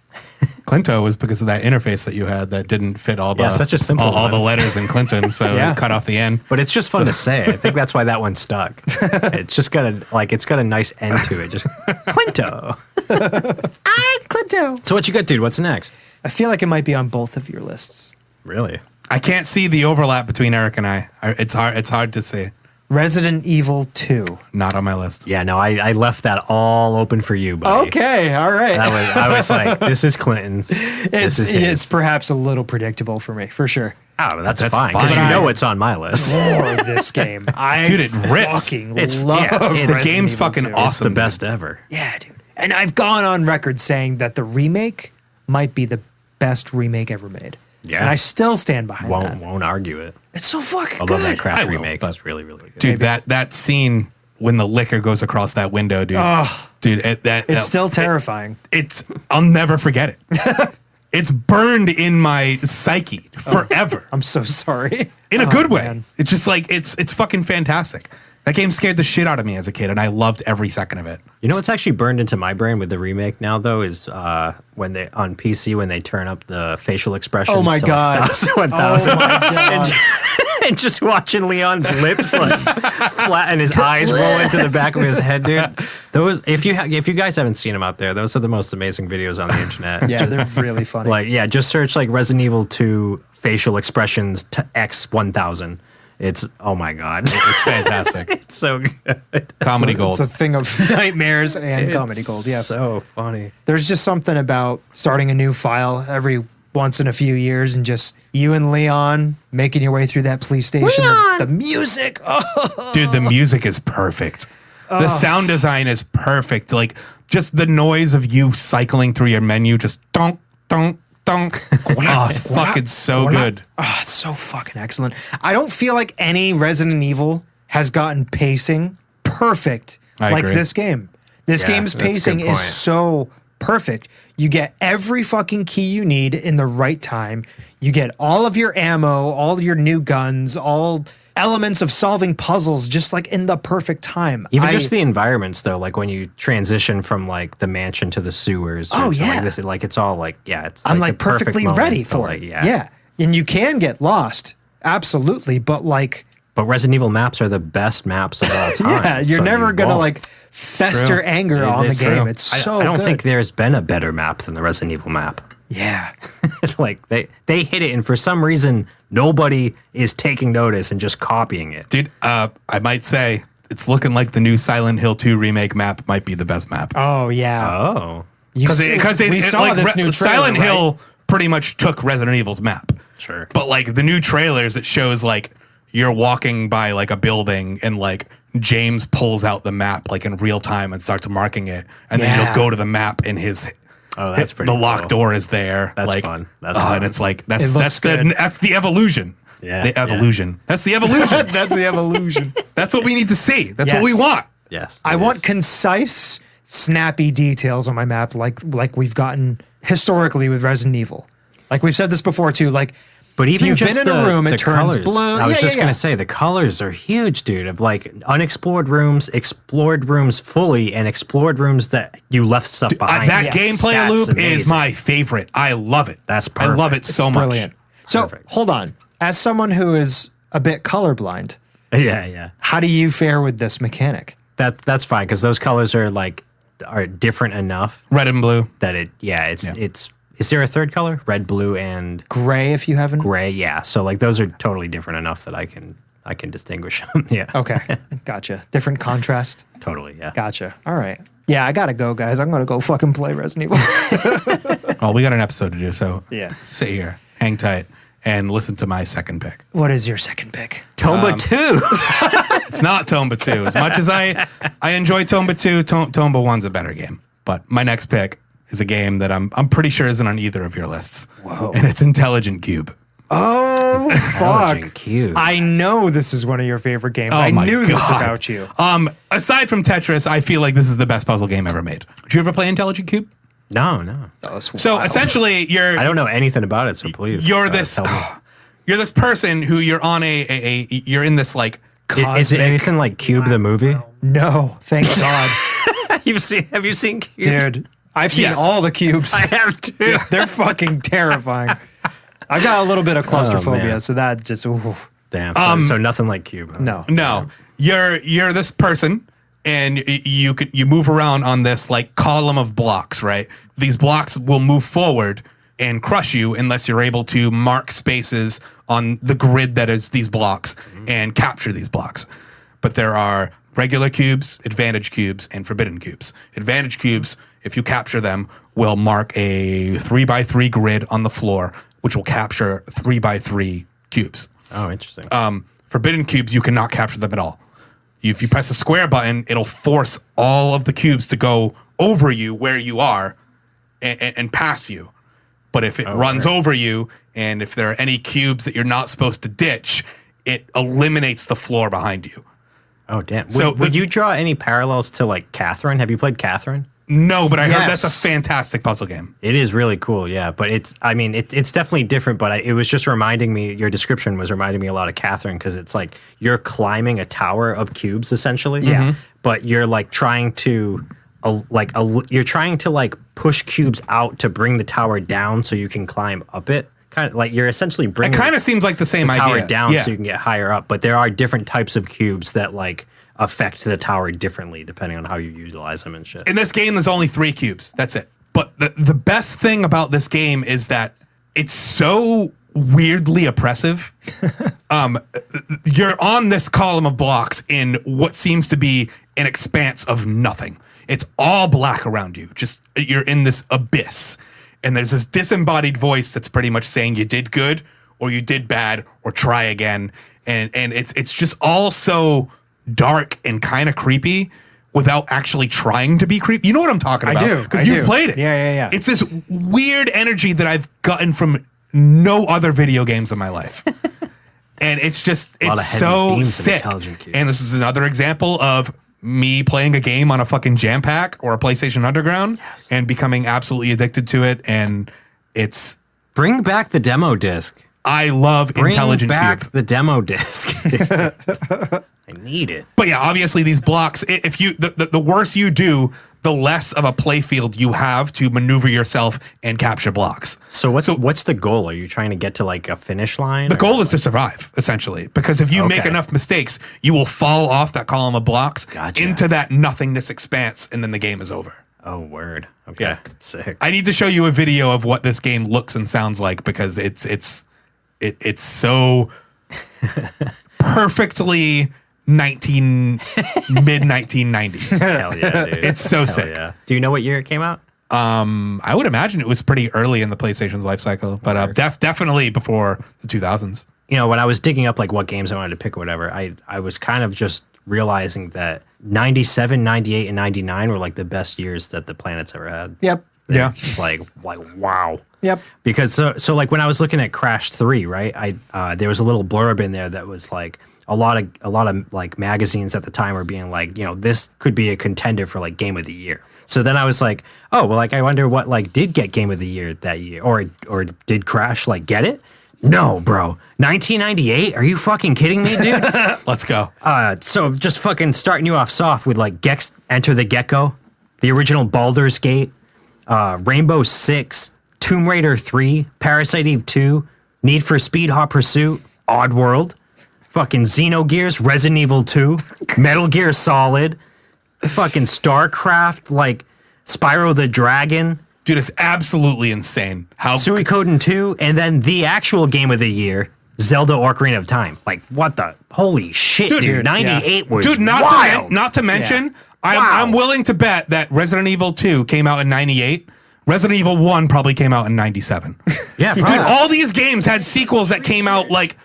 Clinto was because of that interface that you had that didn't fit all the Yeah, such a simple all the one. letters in Clinton, so Yeah. it cut off the end. But it's just fun to say. I think that's why that one stuck. It's just got a nice end to it. Just Clinto. Clinto. So what you got, dude? What's next? I feel like it might be on both of your lists. Really? I can't see the overlap between Eric and I. It's hard to see. Resident Evil 2. Not on my list. Yeah, no, I left that all open for you, buddy. Okay, all right. I was like, this is Clinton's. This is his. It's perhaps a little predictable for me, for sure. Oh, that's That's fine. fine. Because you But know I- it's on my list. Or this game. I Dude, it rips. fucking It's- love yeah, it's- Resident The game's Evil fucking 2. awesome. It's the dude. best ever. Yeah, dude. And I've gone on record saying that the remake might be the best remake ever made. Yeah. And I still stand behind that. Won't argue it. It's so fucking I good. love that I Crash will, remake. but- It's really, really good. Dude, that scene when the liquor goes across that window, dude. Dude, It's still terrifying. I'll never forget it. It's burned in my psyche forever. I'm so sorry. In a good way. man. It's just like it's fucking fantastic. That game scared the shit out of me as a kid, and I loved every second of it. You know what's actually burned into my brain with the remake now, though, is when they on PC when they turn up the facial expressions. Oh my to God. Like 1,000. Oh my God. And just watching Leon's lips like flat and his eyes roll into the back of his head, dude. Those, if you guys haven't seen them out there, those are the most amazing videos on the internet. Yeah, they're really funny. Like, yeah, just search like Resident Evil 2 facial expressions to X1000. It's, oh my God. It's fantastic. It's so good. Comedy gold. It's a thing of nightmares and comedy gold. Yes. So funny. There's just something about starting a new file every once in a few years and just you and Leon making your way through that police station. The music. Oh. Dude, the music is perfect. The sound design is perfect. Like, just the noise of you cycling through your menu, just donk, donk, donk. Oh, it's fucking so good. Oh, it's so fucking excellent. I don't feel like any Resident Evil has gotten pacing perfect I like agree. this game. This Yeah, game's that's a good pacing point. is so perfect. You get every fucking key you need in the right time. You get all of your ammo, all your new guns, all elements of solving puzzles just like in the perfect time. Even just the environments, though, like when you transition from like the mansion to the sewers. Oh, or to, yeah. like this, like it's all like, yeah, it's. I'm the like perfect perfectly moments ready to, for like, it. yeah. Yeah. And you can get lost. Absolutely. But like, But Resident Evil maps are the best maps of all time. yeah, you're so never you going to won't. like fester anger on the It's game. true. It's so I don't good. think there's been a better map than the Resident Evil map. Yeah. Like they hit it, and for some reason nobody is taking notice and just copying it. Dude, I might say it's looking like the new Silent Hill 2 remake map might be the best map. Oh, yeah. Oh, Because we saw this new trailer, Silent right? Hill pretty much took Resident Evil's map. sure. But like the new trailers, it shows like you're walking by like a building and like James pulls out the map like in real time and starts marking it, and then Yeah. you'll go to the map and That's pretty. the locked cool. door is there. That's like, fun. That's fun. And it's like It looks good. that's the evolution. Yeah, the yeah. evolution. That's the evolution. That's the evolution. That's what we need to see. That's Yes. what we want. Yes, I it want is. concise, snappy details on my map like we've gotten historically with Resident Evil. Like we've said this before too, like But even you've just been in a room, it the turns colors. blue. I was Yeah, just yeah, gonna yeah. say the colors are huge, dude. Of like unexplored rooms, explored rooms fully, and explored rooms that you left stuff behind. That Yes. gameplay That's loop is amazing. my favorite. I love it. That's I love it perfect. so much. brilliant. So Perfect. hold on. As someone who is a bit colorblind, Yeah. how do you fare with this mechanic? That's fine because those colors are different enough Red and blue. that it's. Is there a third color? Red, blue, and Gray, if you haven't. gray. Yeah. So like those are totally different enough that I can distinguish them. Yeah. Okay, gotcha. Different contrast. Totally. Yeah. Gotcha. All right. Yeah, I gotta go, guys. I'm gonna go fucking play Resident Evil. Oh, we got an episode to do, so Yeah. sit here, hang tight, and listen to my second pick. What is your second pick? Tomba 2. It's not Tomba 2. As much as I enjoy Tomba 2, Tomba 1's a better game. But my next pick is a game that I'm pretty sure isn't on either of your lists. Whoa. And it's Intelligent Qube. Oh fuck! Intelligent Qube. I know this is one of your favorite games. Oh I my knew this God. about you. Aside from Tetris, I feel like this is the best puzzle game ever made. Did you ever play Intelligent Qube? No. So essentially, I don't know anything about it, so please. you're this tell me. you're this person who you're on you're in this like Is it Cosmic- anything like Cube the movie? No, thank God, Have you seen Cube? dude. I've seen Yes. all the cubes. I have too. They're fucking terrifying. I've got a little bit of claustrophobia, man. so that just ooh. Damn. So nothing like Cube. Huh? No. No, you're this person, and you move around on this like column of blocks, right? These blocks will move forward and crush you unless you're able to mark spaces on the grid that is these blocks and capture these blocks. But there are regular cubes, advantage cubes, and forbidden cubes. Advantage cubes, if you capture them, will mark a 3x3 grid on the floor, which will capture 3x3 cubes. Oh, interesting. Forbidden cubes, you cannot capture them at all. If you press the square button, it'll force all of the cubes to go over you where you are and pass you. But if it runs over you, and if there are any cubes that you're not supposed to ditch, it eliminates the floor behind you. Oh, damn. So Would you draw any parallels to like Catherine? Have you played Catherine? No, but I heard that's a Yes. fantastic puzzle game. It is really cool, yeah. But it's definitely different. But it was just reminding me. Your description was reminding me a lot of Catherine because it's like you're climbing a tower of cubes essentially. Yeah. But you're like trying to, you're trying to like push cubes out to bring the tower down so you can climb up it. Kind of like you're essentially It bringing kind of seems like the same the tower idea. down Yeah. so you can get higher up. But there are different types of cubes that like affect the tower differently depending on how you utilize them and shit. In this game, there's only 3 cubes. That's it. But the best thing about this game is that it's so weirdly oppressive. You're on this column of blocks in what seems to be an expanse of nothing. It's all black around you. Just you're in this abyss. And there's this disembodied voice that's pretty much saying you did good or you did bad or try again. And it's just all so dark and kind of creepy without actually trying to be creepy. You know what I'm talking about? I do. Because you've played it. Yeah. It's this weird energy that I've gotten from no other video games in my life. And it's so sick. And this is another example of me playing a game on a fucking jam pack or a PlayStation Underground and becoming absolutely addicted to it. And it's... Bring back the demo disc. I love Intelligent Bring back Qube. the demo disc. I need it. But yeah, obviously these blocks, if you the worse you do, the less of a play field you have to maneuver yourself and capture blocks. So what's the goal? Are you trying to get to like a finish line? The goal is to survive, essentially, because if you make enough mistakes, you will fall off that column of blocks into that nothingness expanse, and then the game is over. Oh, word. Okay. Yeah. Sick. I need to show you a video of what this game looks and sounds like because it's so perfectly mid 1990s. Hell yeah, dude. It's so sick. Yeah. Do you know what year it came out? I would imagine it was pretty early in the PlayStation's life cycle, but definitely before the 2000s. You know, when I was digging up like what games I wanted to pick or whatever, I was kind of just realizing that 97, 98, and 99 were like the best years that the planet's ever had. Yep. Yeah. Just like wow. Yep. Because so like when I was looking at Crash 3, right? There was a little blurb in there that was like a lot of like magazines at the time were being like, you know, this could be a contender for like Game of the Year. So then I was like, oh, well, like I wonder what like did get Game of the Year that year, or did Crash like get it? No, bro. 1998? Are you fucking kidding me, dude? Let's go. So just fucking starting you off soft with like Enter the Gecko, the original Baldur's Gate, Rainbow Six, Tomb Raider 3, Parasite Eve 2, Need for Speed Hot Pursuit, Oddworld, fucking Xenogears, Resident Evil 2, Metal Gear Solid, fucking StarCraft, like Spyro the Dragon. Dude, it's absolutely insane. How Suikoden 2, and then the actual Game of the Year, Zelda Ocarina of Time. Like, what the? Holy shit, dude. 98 was wild. Not to mention, I'm willing to bet that Resident Evil 2 came out in 98. Resident Evil 1 probably came out in 97. Yeah, Dude, all these games had sequels that came out like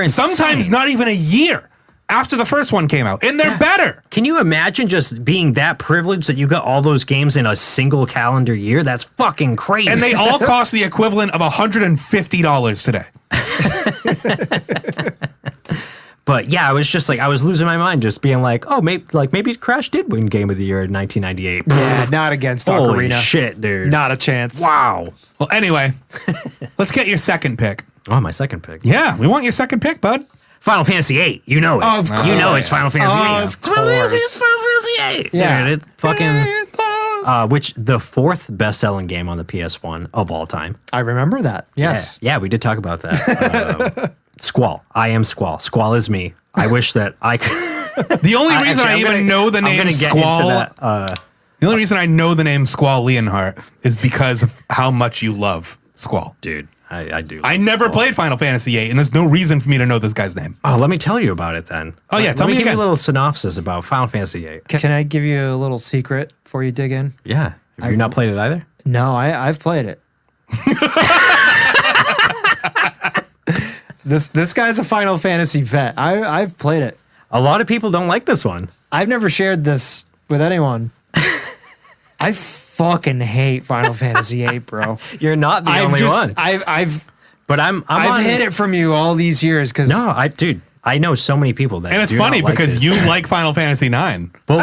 sometimes not even a year after the first one came out, and they're better. Can you imagine just being that privileged that you got all those games in a single calendar year? That's fucking crazy. And they all cost the equivalent of $150 today. But yeah, I was just like, I was losing my mind just being like, oh, maybe Crash did win Game of the Year in 1998. Yeah, not against Holy Ocarina. shit, dude. Not a chance. Wow. Well, anyway, let's get your second pick. Oh, my second pick. Yeah, we want your second pick, bud. Final Fantasy VIII. You know it. Of course. You know it's Final Fantasy VIII. Of course. It's Final Fantasy VIII. Yeah. Dude, it's fucking... which the 4th best-selling game on the PS1 of all time. I remember that. Yes. Yeah, we did talk about that. Squall. I am Squall. Squall is me. I wish that I could... The only reason I even know the name Squall... The only reason I know the name Squall Leonhardt is because of how much you love Squall. dude, I do. I never played Final Fantasy VIII, and there's no reason for me to know this guy's name. Oh, let me tell you about it then. Oh, yeah, tell me give again. you a little synopsis about Final Fantasy VIII. Can I give you a little secret before you dig in? Yeah. Have you not played it either? No, I've played it. This guy's a Final Fantasy vet. I've played it. A lot of people don't like this one. I've never shared this with anyone. I fucking hate Final Fantasy VIII, bro. You're not the only one. I've I've hid it from you all these years because dude, I know so many people that. And it's do funny not like because this. you like Final Fantasy IX. Well,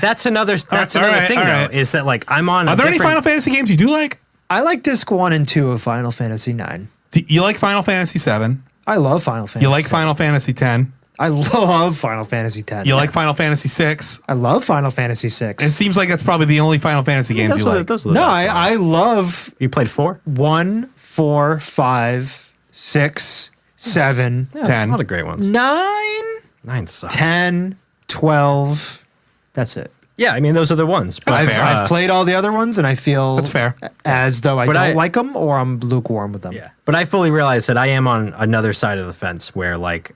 that's another all thing right. though. Is that like I'm on? Are there any Final Fantasy games you do like? I like disc 1 and 2 of Final Fantasy IX. Do you like Final Fantasy VII? I love Final Fantasy. You like VII. Final Fantasy X? I love Final Fantasy X. You like Final Fantasy VI? I love Final Fantasy VI. It seems like that's probably the only Final Fantasy games you like. No, I love You played 4? 1, 4, 5, 6, 7, Yeah, 10. A lot of great ones. 9, 9 sucks. 10, 12. That's it. Yeah, I mean, those are the ones. But I've played all the other ones, and I feel That's fair. as though I don't like them or I'm lukewarm with them. Yeah, but I fully realize that I am on another side of the fence where, like,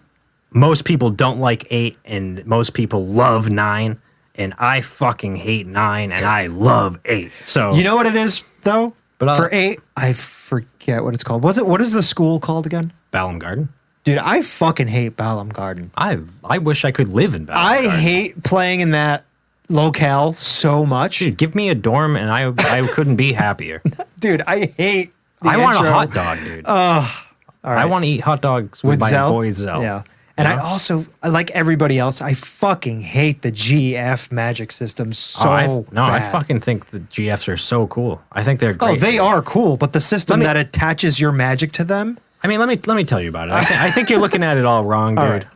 most people don't like 8 and most people love 9, and I fucking hate 9 and I love 8. So you know what it is, though? But for 8, I forget what it's called. What is the school called again? Balam Garden. Dude, I fucking hate Balam Garden. I wish I could live in Balam Garden. I hate playing in that locale so much. Dude, give me a dorm and I couldn't be happier. Dude, I hate the I want a intro. hot dog, dude. All right. I want to eat hot dogs with my Zell? boy Zell. Yeah. And I also, like everybody else, I fucking hate the GF magic system so I bad. fucking think the GFs are so cool. I think they're great. Oh, they are cool, but the system that attaches your magic to them. I mean, let me tell you about it. I think you're looking at it all wrong, dude.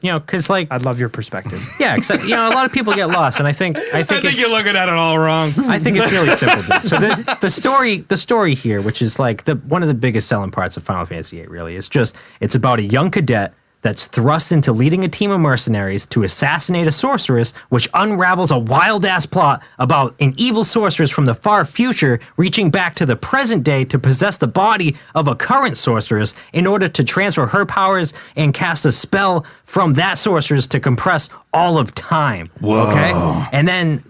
Because like, I'd love your perspective. yeah, except a lot of people get lost, and I think I think you're looking at it all wrong. I think it's really simple, dude. So the story here, which is like one of the biggest selling parts of Final Fantasy VIII, really, is just it's about a young cadet that's thrust into leading a team of mercenaries to assassinate a sorceress, which unravels a wild-ass plot about an evil sorceress from the far future reaching back to the present day to possess the body of a current sorceress in order to transfer her powers and cast a spell from that sorceress to compress all of time. Whoa. Okay? And then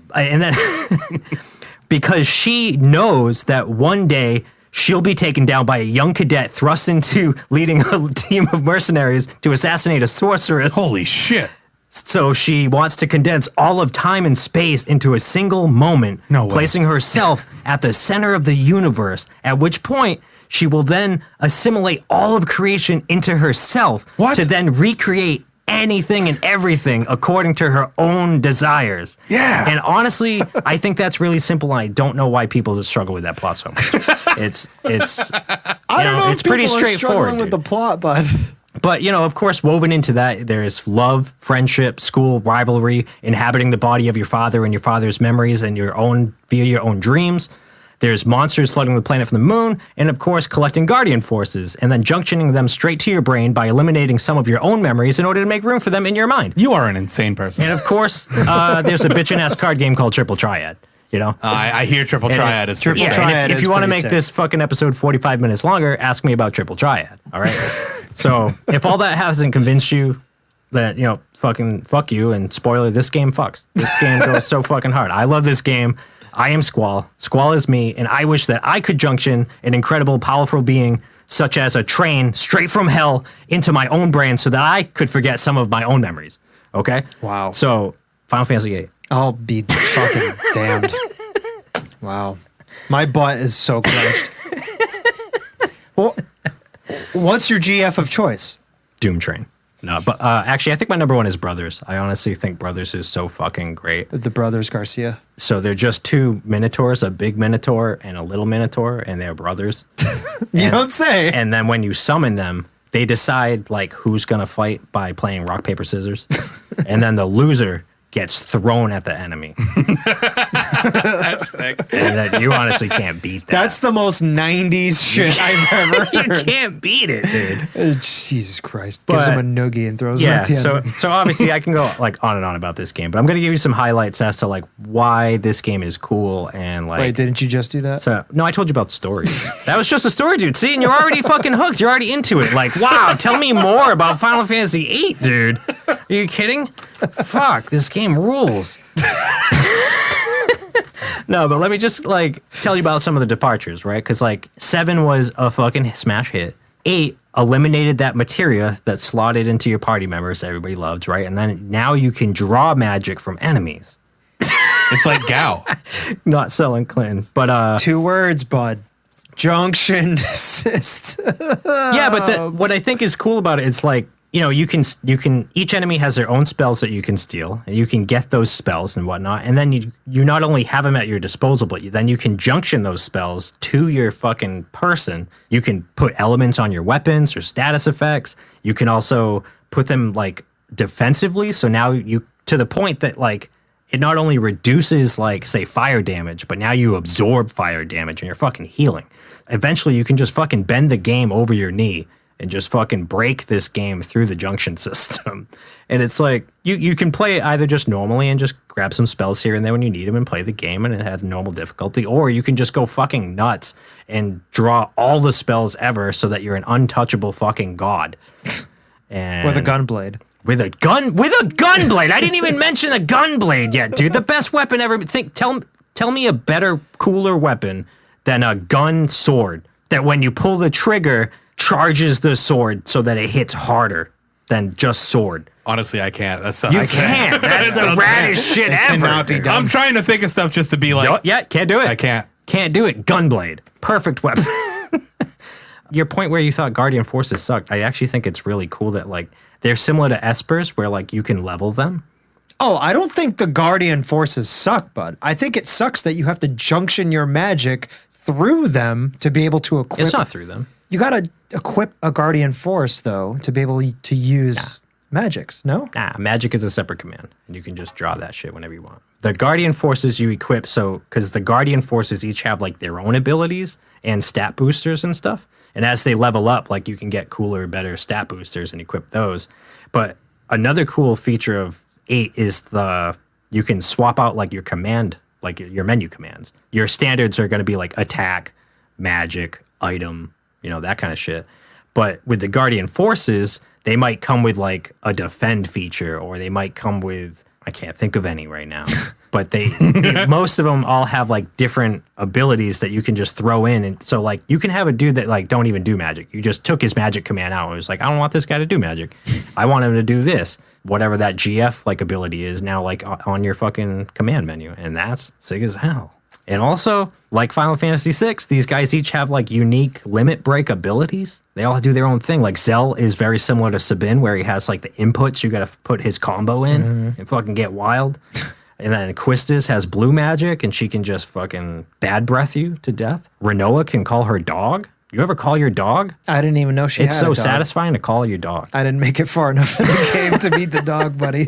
because she knows that one day she'll be taken down by a young cadet thrust into leading a team of mercenaries to assassinate a sorceress. Holy shit. So she wants to condense all of time and space into a single moment, No way. placing herself at the center of the universe, at which point she will then assimilate all of creation into herself What? to then recreate anything and everything according to her own desires. Yeah. And honestly, I think that's really simple. And I don't know why people just struggle with that plot so much. It's I don't know if it's pretty people are straightforward. struggling with Dude. the plot, but But, of course, woven into that, there is love, friendship, school, rivalry, inhabiting the body of your father and your father's memories and via your own dreams. There's monsters flooding the planet from the moon, and of course, collecting guardian forces, and then junctioning them straight to your brain by eliminating some of your own memories in order to make room for them in your mind. You are an insane person. And of course, there's a bitchin' ass card game called Triple Triad. I hear Triple Triad is pretty Triple sick. Triad if is you want to pretty make sick. this fucking episode 45 minutes longer, ask me about Triple Triad. All right. So if all that hasn't convinced you that, fucking fuck you, and spoiler, this game fucks. This game goes so fucking hard. I love this game. I am Squall. Squall is me, and I wish that I could junction an incredible, powerful being such as a train straight from hell into my own brain so that I could forget some of my own memories. Okay? Wow. So, Final Fantasy VIII. I'll be fucking damned. Wow. My butt is so clenched. Well, what's your GF of choice? Doom Train. No, but actually, I think my number one is Brothers. I honestly think Brothers is so fucking great. The Brothers Garcia. So they're just two minotaurs, a big minotaur and a little minotaur, and they're brothers. You don't say. And then when you summon them, they decide like who's gonna fight by playing rock, paper, scissors, and then the loser gets thrown at the enemy. That's sick. And that you honestly can't beat that. That's the most 90s shit I've ever you heard. can't beat it, dude. Jesus Christ. Gives But- him a noogie and throws him Yeah, at the so end. obviously I can go like on and on about this game, but I'm gonna give you some highlights as to like why this game is cool and like. Wait, didn't you just do that? So no, I told you about the story. That was just a story, dude. See, and you're already fucking hooked. You're already into it. Like, wow, tell me more about Final Fantasy VIII, dude. Are you kidding? Fuck, this game rules. No, but let me just like tell you about some of the departures, right? Because like 7 was a fucking smash hit. 8 eliminated that materia that slotted into your party members that everybody loved, right? And then now you can draw magic from enemies. It's like Gao. Not selling Clinton, but 2 words, bud. Junction assist. yeah, but what I think is cool about it is like, you can each enemy has their own spells that you can steal, and you can get those spells and whatnot, and then you not only have them at your disposal, but then you can junction those spells to your fucking person. You can put elements on your weapons or status effects. You can also put them like defensively, so now you to the point that like it not only reduces like say fire damage, but now you absorb fire damage and you're fucking healing. Eventually, you can just fucking bend the game over your knee and just fucking break this game through the junction system. And it's like, you can play it either just normally and just grab some spells here and there when you need them and play the game and it has normal difficulty, or you can just go fucking nuts and draw all the spells ever so that you're an untouchable fucking god. And With a gunblade. With a gunblade. I didn't even mention a gunblade yet, dude. The best weapon ever. Tell me a better, cooler weapon than a gun sword that when you pull the trigger charges the sword so that it hits harder than just sword. Honestly, I can't. That's You can't. That's the raddest shit ever. cannot be done. I'm trying to think of stuff just to be like, Yeah, can't do it. I can't. Can't do it. Gunblade. Perfect weapon. Your point where you thought Guardian Forces sucked, I actually think it's really cool that like they're similar to Espers where like you can level them. Oh, I don't think the Guardian Forces suck, bud. I think it sucks that you have to junction your magic through them to be able to equip. It's not through them. You gotta equip a Guardian Force though to be able to use magics. No. Nah, magic is a separate command, and you can just draw that shit whenever you want. The Guardian Forces you equip, because the Guardian Forces each have like their own abilities and stat boosters and stuff. And as they level up, like you can get cooler, better stat boosters and equip those. But another cool feature of 8 is you can swap out like your command, like your menu commands. Your standards are going to be like attack, magic, item, that kind of shit. But with the Guardian Forces, they might come with like a defend feature, or they might come with, I can't think of any right now, but most of them all have like different abilities that you can just throw in. And so like you can have a dude that like don't even do magic. You just took his magic command out and was like, I don't want this guy to do magic. I want him to do this. Whatever that GF like ability is now like on your fucking command menu. And that's sick as hell. And also, like Final Fantasy VI, these guys each have like unique limit break abilities. They all do their own thing. Like Zell is very similar to Sabin, where he has like the inputs you got to put his combo in and fucking get wild. And then Quistis has blue magic, and she can just fucking bad breath you to death. Renoa can call her dog. You ever call your dog? I didn't even know she It's had so a dog. satisfying to call your dog. I didn't make it far enough in the game to beat the dog, buddy.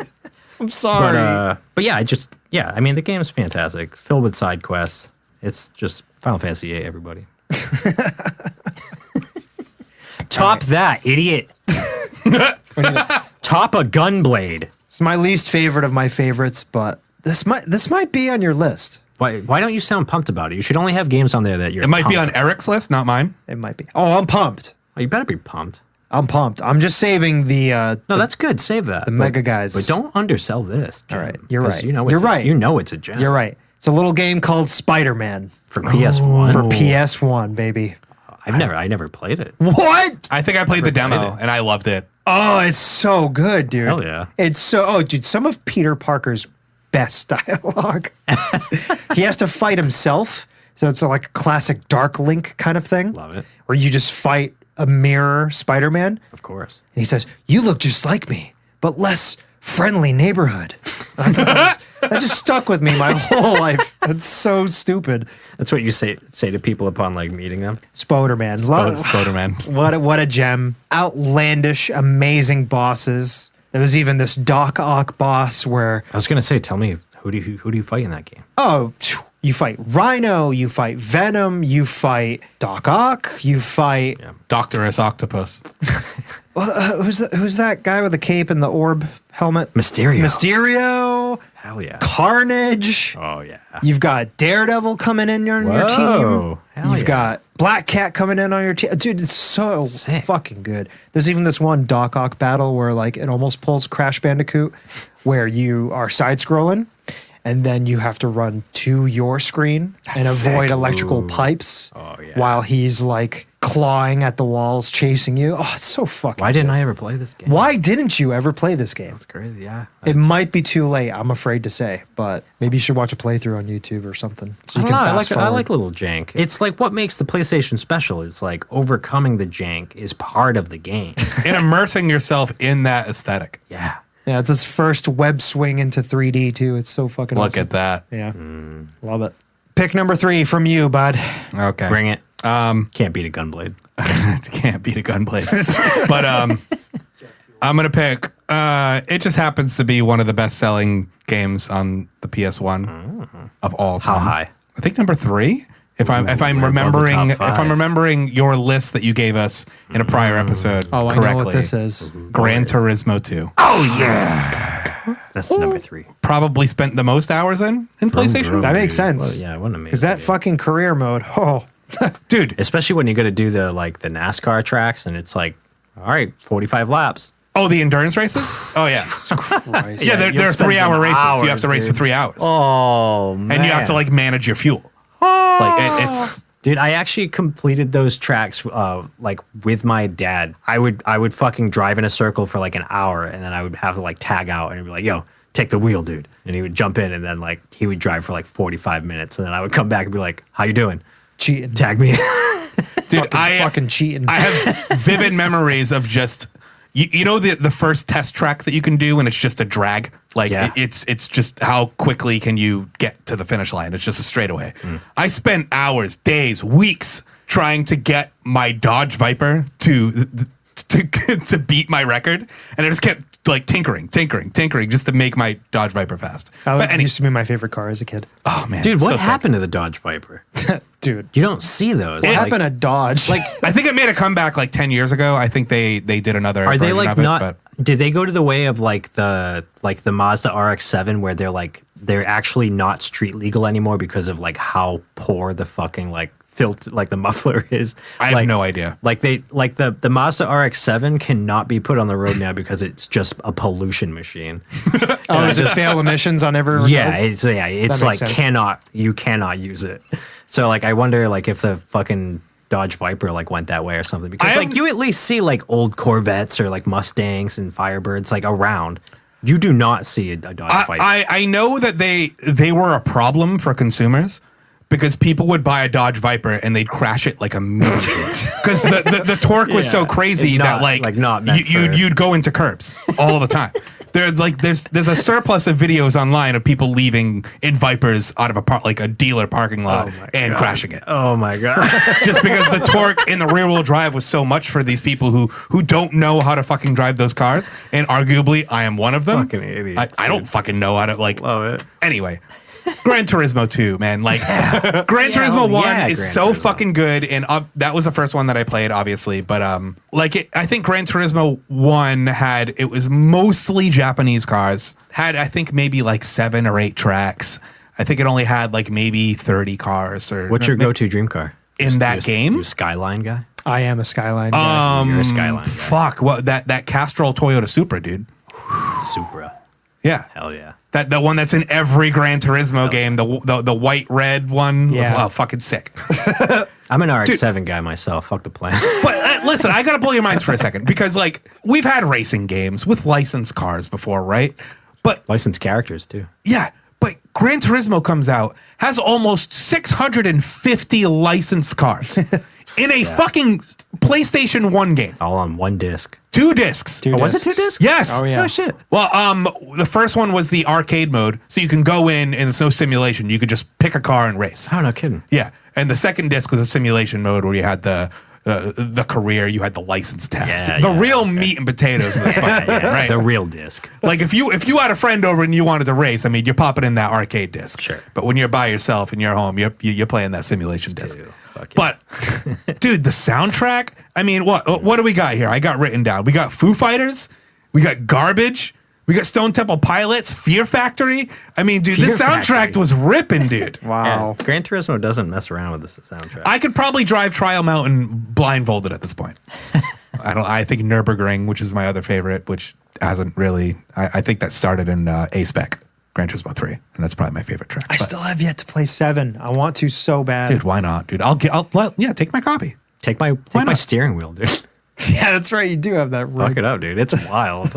I'm sorry. But yeah, I mean, the game is fantastic, filled with side quests. It's just Final Fantasy VIII, everybody. Top that, idiot. Top a gunblade. It's my least favorite of my favorites, but this might be on your list. Why don't you sound pumped about it? You should only have games on there that you're It might be pumped on Eric's list, not mine. It might be. Oh, I'm pumped. Oh, you better be pumped. I'm pumped. I'm just saving the No, that's good. Save that. The mega guys. But don't undersell this. Jim, All right, you're 'cause right. You know You're it's right. You know it's a gem. You're right. It's a little game called Spider-Man For PS1. for PS1, baby. I never played it. What? I think I played the played demo it. and I loved it. Oh, it's so good, dude. Hell yeah. It's so, oh, dude, some of Peter Parker's best dialogue. He has to fight himself. So it's like a classic Dark Link kind of thing. Love it. Where you just fight a mirror Spider-Man. Of course. And he says, "You look just like me, but less friendly neighborhood." I thought that just stuck with me my whole life. That's so stupid. That's what you say to people upon like meeting them. Spoderman. Spider-Man. What a gem. Outlandish, amazing bosses. There was even this Doc Ock boss where, I was gonna say, tell me who do you fight in that game? oh, you fight Rhino, you fight Venom, you fight Doc Ock, you fight Doctorus Octopus. who's that guy with the cape and the orb helmet? Mysterio, Hell yeah. Carnage. Oh yeah. You've got Daredevil coming in on your team. Whoa. Hell You've yeah. got Black Cat coming in on your team. Dude, it's so Sick. fucking good. There's even this one Doc Ock battle where like it almost pulls Crash Bandicoot, where you are side scrolling and then you have to run to your screen and avoid sick. electrical pipes Oh, yeah. while he's like clawing at the walls, chasing you. Oh, it's so fucking Why didn't good. I ever play this game? Why didn't you ever play this game? It's crazy, yeah. It might be too late, I'm afraid to say, but maybe you should watch a playthrough on YouTube or something. So you can fast I forward. like little jank. It's like what makes the PlayStation special is like overcoming the jank is part of the game. And immersing yourself in that aesthetic. Yeah. Yeah, it's his first web swing into 3D too. It's so fucking Look awesome. at that. Yeah. Love it. Pick number 3 from you, bud. Okay. Bring it. Can't beat a gunblade. Can't beat a gunblade. But I'm going to pick, it just happens to be one of the best-selling games on the PS1 of all time. How high? I think number 3. If I'm above the remembering top five. your list that you gave us in a prior episode Oh, I correctly. know what this is. Gran Turismo 2. Oh yeah, that's number 3. Probably spent the most hours in PlayStation. That makes sense. Well, yeah, what an amazing. Because that game. fucking career mode, Dude. especially when you got to do the NASCAR tracks, and it's like, all right, 45 laps. Oh, the endurance races? Oh, yeah. Christ. Yeah, they're you'll spend 3-hour some races. You have to hours, race for dude. 3 hours. Oh man, And you have to like manage your fuel. Like it's dude, I actually completed those tracks like with my dad. I would fucking drive in a circle for like an hour, and then I would have to like tag out and be like, yo, take the wheel, dude. And he would jump in, and then like he would drive for like 45 minutes, and then I would come back and be like, how you doing? Cheating. Tag me. dude, Fucking cheating. I have vivid memories of just you know the first test track that you can do, and it's just a drag. Like Yeah. it's just how quickly can you get to the finish line? It's just a straightaway. I spent hours, days, weeks trying to get my Dodge Viper to beat my record, and I just kept like tinkering just to make my Dodge Viper fast. That used to be my favorite car as a kid. Oh man, Dude, so what sick. happened to the Dodge Viper? Dude. You don't see those. What Like, happened to Dodge? Like I think it made a comeback like 10 years ago. I think they did another. are they version like of it, not? but- Did they go to the way of like the Mazda RX-7 where they're actually not street legal anymore because of like how poor the fucking like filter like the muffler is? I have no idea. Like the Mazda RX-7 cannot be put on the road now because it's just a pollution machine. does it fail emissions on every regard? Yeah, it's makes like sense. you cannot use it. So like I wonder like if the fucking Dodge Viper like went that way or something, because like you at least see like old Corvettes or like Mustangs and Firebirds like around. You do not see a Dodge Viper. I know that they were a problem for consumers because people would buy a Dodge Viper and they'd crash it like immediately because the torque was so Yeah. crazy It's that not- not meant for- you'd go into curbs all the time. There's a surplus of videos online of people leaving in Vipers out of a dealer parking lot and crashing it. Oh my god. Just because the torque in the rear wheel drive was so much for these people who don't know how to fucking drive those cars, and arguably I am one of them. Fucking idiots, I don't fucking know how to like. Love it. Anyway, Gran Turismo 2, man. Like Gran Turismo 1 is Gran so Turismo. fucking good, and that was the first one that I played, obviously. But I think Gran Turismo 1 it was mostly Japanese cars. Had I think maybe like 7 or 8 tracks. I think it only had like maybe 30 cars. Or What's your go-to dream car in that game? You a Skyline guy? I am a Skyline guy. You're a Skyline guy. Fuck, what that Castrol Toyota Supra, dude. Supra. Yeah. Hell yeah. The one that's in every Gran Turismo game, the white red one. Yeah. Oh, fucking sick. I'm an RX-7 guy myself. Fuck the plan. But listen, I gotta blow your minds for a second because like we've had racing games with licensed cars before, right? But Licensed characters too. yeah, but Gran Turismo comes out, has almost 650 licensed cars in a fucking PlayStation 1 game. All on one disc. 2 discs. Two Oh, was it discs. 2 discs? Yes. Oh, yeah. Oh shit. Well, the first one was the arcade mode, so you can go in and it's no simulation. You could just pick a car and race. Oh, no kidding. Yeah, and the second disc was a simulation mode where you had the career, you had the license test, Yeah, the yeah, real meat and potatoes of this fucking game, right? The real disc. Like if you had a friend over and you wanted to race, I mean, you're popping in that arcade disc. Sure. But when you're by yourself in your home, you're playing that simulation disc. Fuck yeah. But dude, the soundtrack. I mean, what do we got here? I got written down. We got Foo Fighters. We got Garbage. We got Stone Temple Pilots. Fear Factory. I mean, dude, Fear this soundtrack Factory. was ripping, dude. Wow. Yeah, Gran Turismo doesn't mess around with this soundtrack. I could probably drive Trial Mountain blindfolded at this point. I think Nürburgring, which is my other favorite, which hasn't really. I think that started in A-Spec, Gran Turismo 3, and that's probably my favorite track. I still have yet to play 7. I want to so bad. Dude, why not, dude? Take my copy. Take my not? steering wheel, dude. Yeah, that's right. You do have that Fuck rig. it up, dude. It's wild.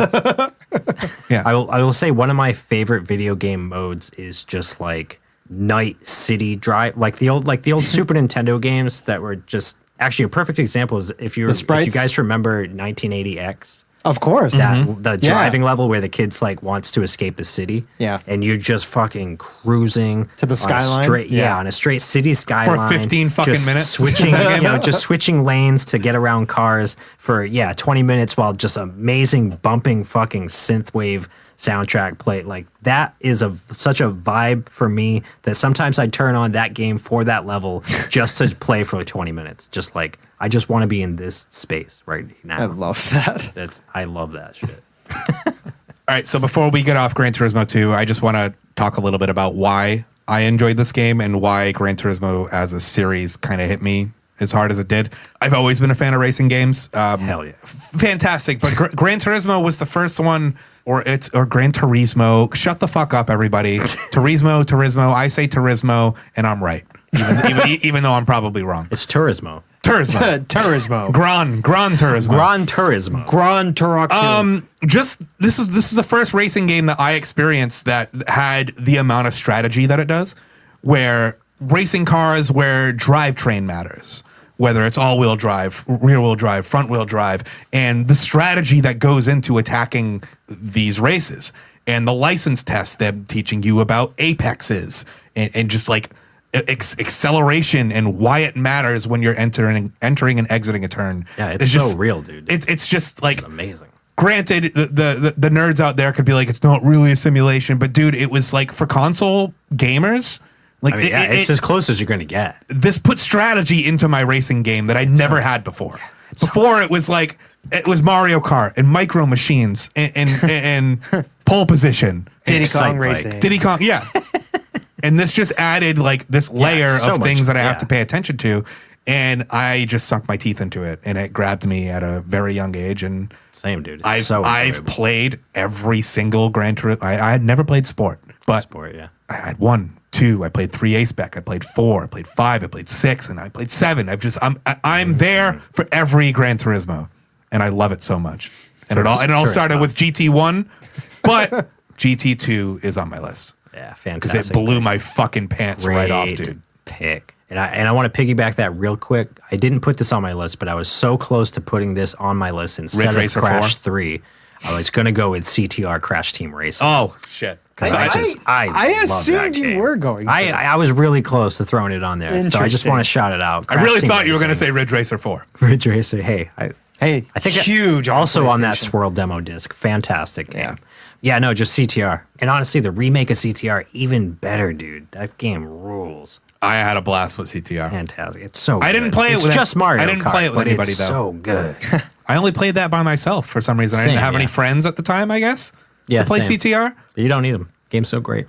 Yeah. I will say one of my favorite video game modes is just like night city drive, like the old Super Nintendo games that were just actually a perfect example is if you sprites? guys remember 1980X. Of course. The Yeah. driving level where the kids like wants to escape the city. Yeah. And you're just fucking cruising To the on a skyline? straight, Yeah. on a straight city skyline 15 fucking just minutes? Switching, just switching lanes to get around cars for 20 minutes while just amazing bumping fucking synthwave soundtrack play. Like that is such a vibe for me that sometimes I turn on that game for that level just to play for like 20 minutes. Just like I just want to be in this space right now. I love that. I love that shit. All right, so before we get off Gran Turismo 2, I just want to talk a little bit about why I enjoyed this game and why Gran Turismo as a series kind of hit me as hard as it did. I've always been a fan of racing games. Hell yeah. Fantastic. But Gran Turismo was the first one, or Gran Turismo. Shut the fuck up, everybody. Turismo. I say Turismo, and I'm right. Even though I'm probably wrong. It's Turismo. Turismo. Gran Turismo. Gran Turismo. Gran Turismo. This is the first racing game that I experienced that had the amount of strategy that it does, where racing cars where drivetrain matters, whether it's all-wheel drive, rear-wheel drive, front-wheel drive, and the strategy that goes into attacking these races, and the license test, them teaching you about apexes, and just like acceleration and why it matters when you're entering and exiting a turn. Yeah, it's so real, dude. It's just like it's amazing. Granted, the nerds out there could be like, it's not really a simulation, but dude, it was like for console gamers. Like I mean, it's as close as you're going to get. This put strategy into my racing game that I never had before. Before it was like it was Mario Kart and Micro Machines and pole position, Diddy Kong Racing, Diddy Kong, yeah. And this just added like this layer of things that I have to pay attention to, and I just sunk my teeth into it, and it grabbed me at a very young age. And same, dude. I've played every single Gran Turismo. I had never played Sport, but yeah. I had 1, 2. I played 3 Ace Spec. I played 4. I played 5. I played 6, and I played 7. I'm there for every Gran Turismo, and I love it so much. And it all started with GT1, but GT2 is on my list. Yeah, fantastic. Because it blew my fucking pants right off, dude. Pick. And I want to piggyback that real quick. I didn't put this on my list, but I was so close to putting this on my list instead of Crash 4? 3. I was going to go with CTR Crash Team Racing. Oh, shit. I assumed you were going to. I was really close to throwing it on there. So I just want to shout it out. I really thought you were going to say Ridge Racer 4. Ridge Racer, hey. I think huge. Also on that Swirl demo disc. Fantastic game. Yeah, no, just CTR. And honestly, the remake of CTR, even better, dude. That game rules. I had a blast with CTR. Fantastic. It's so I didn't play it with just Mario I didn't Kart, play it with but anybody, it's though. so good. I only played that by myself for some reason. I didn't have any friends at the time, I guess, to play CTR. You don't need them. Game's so great.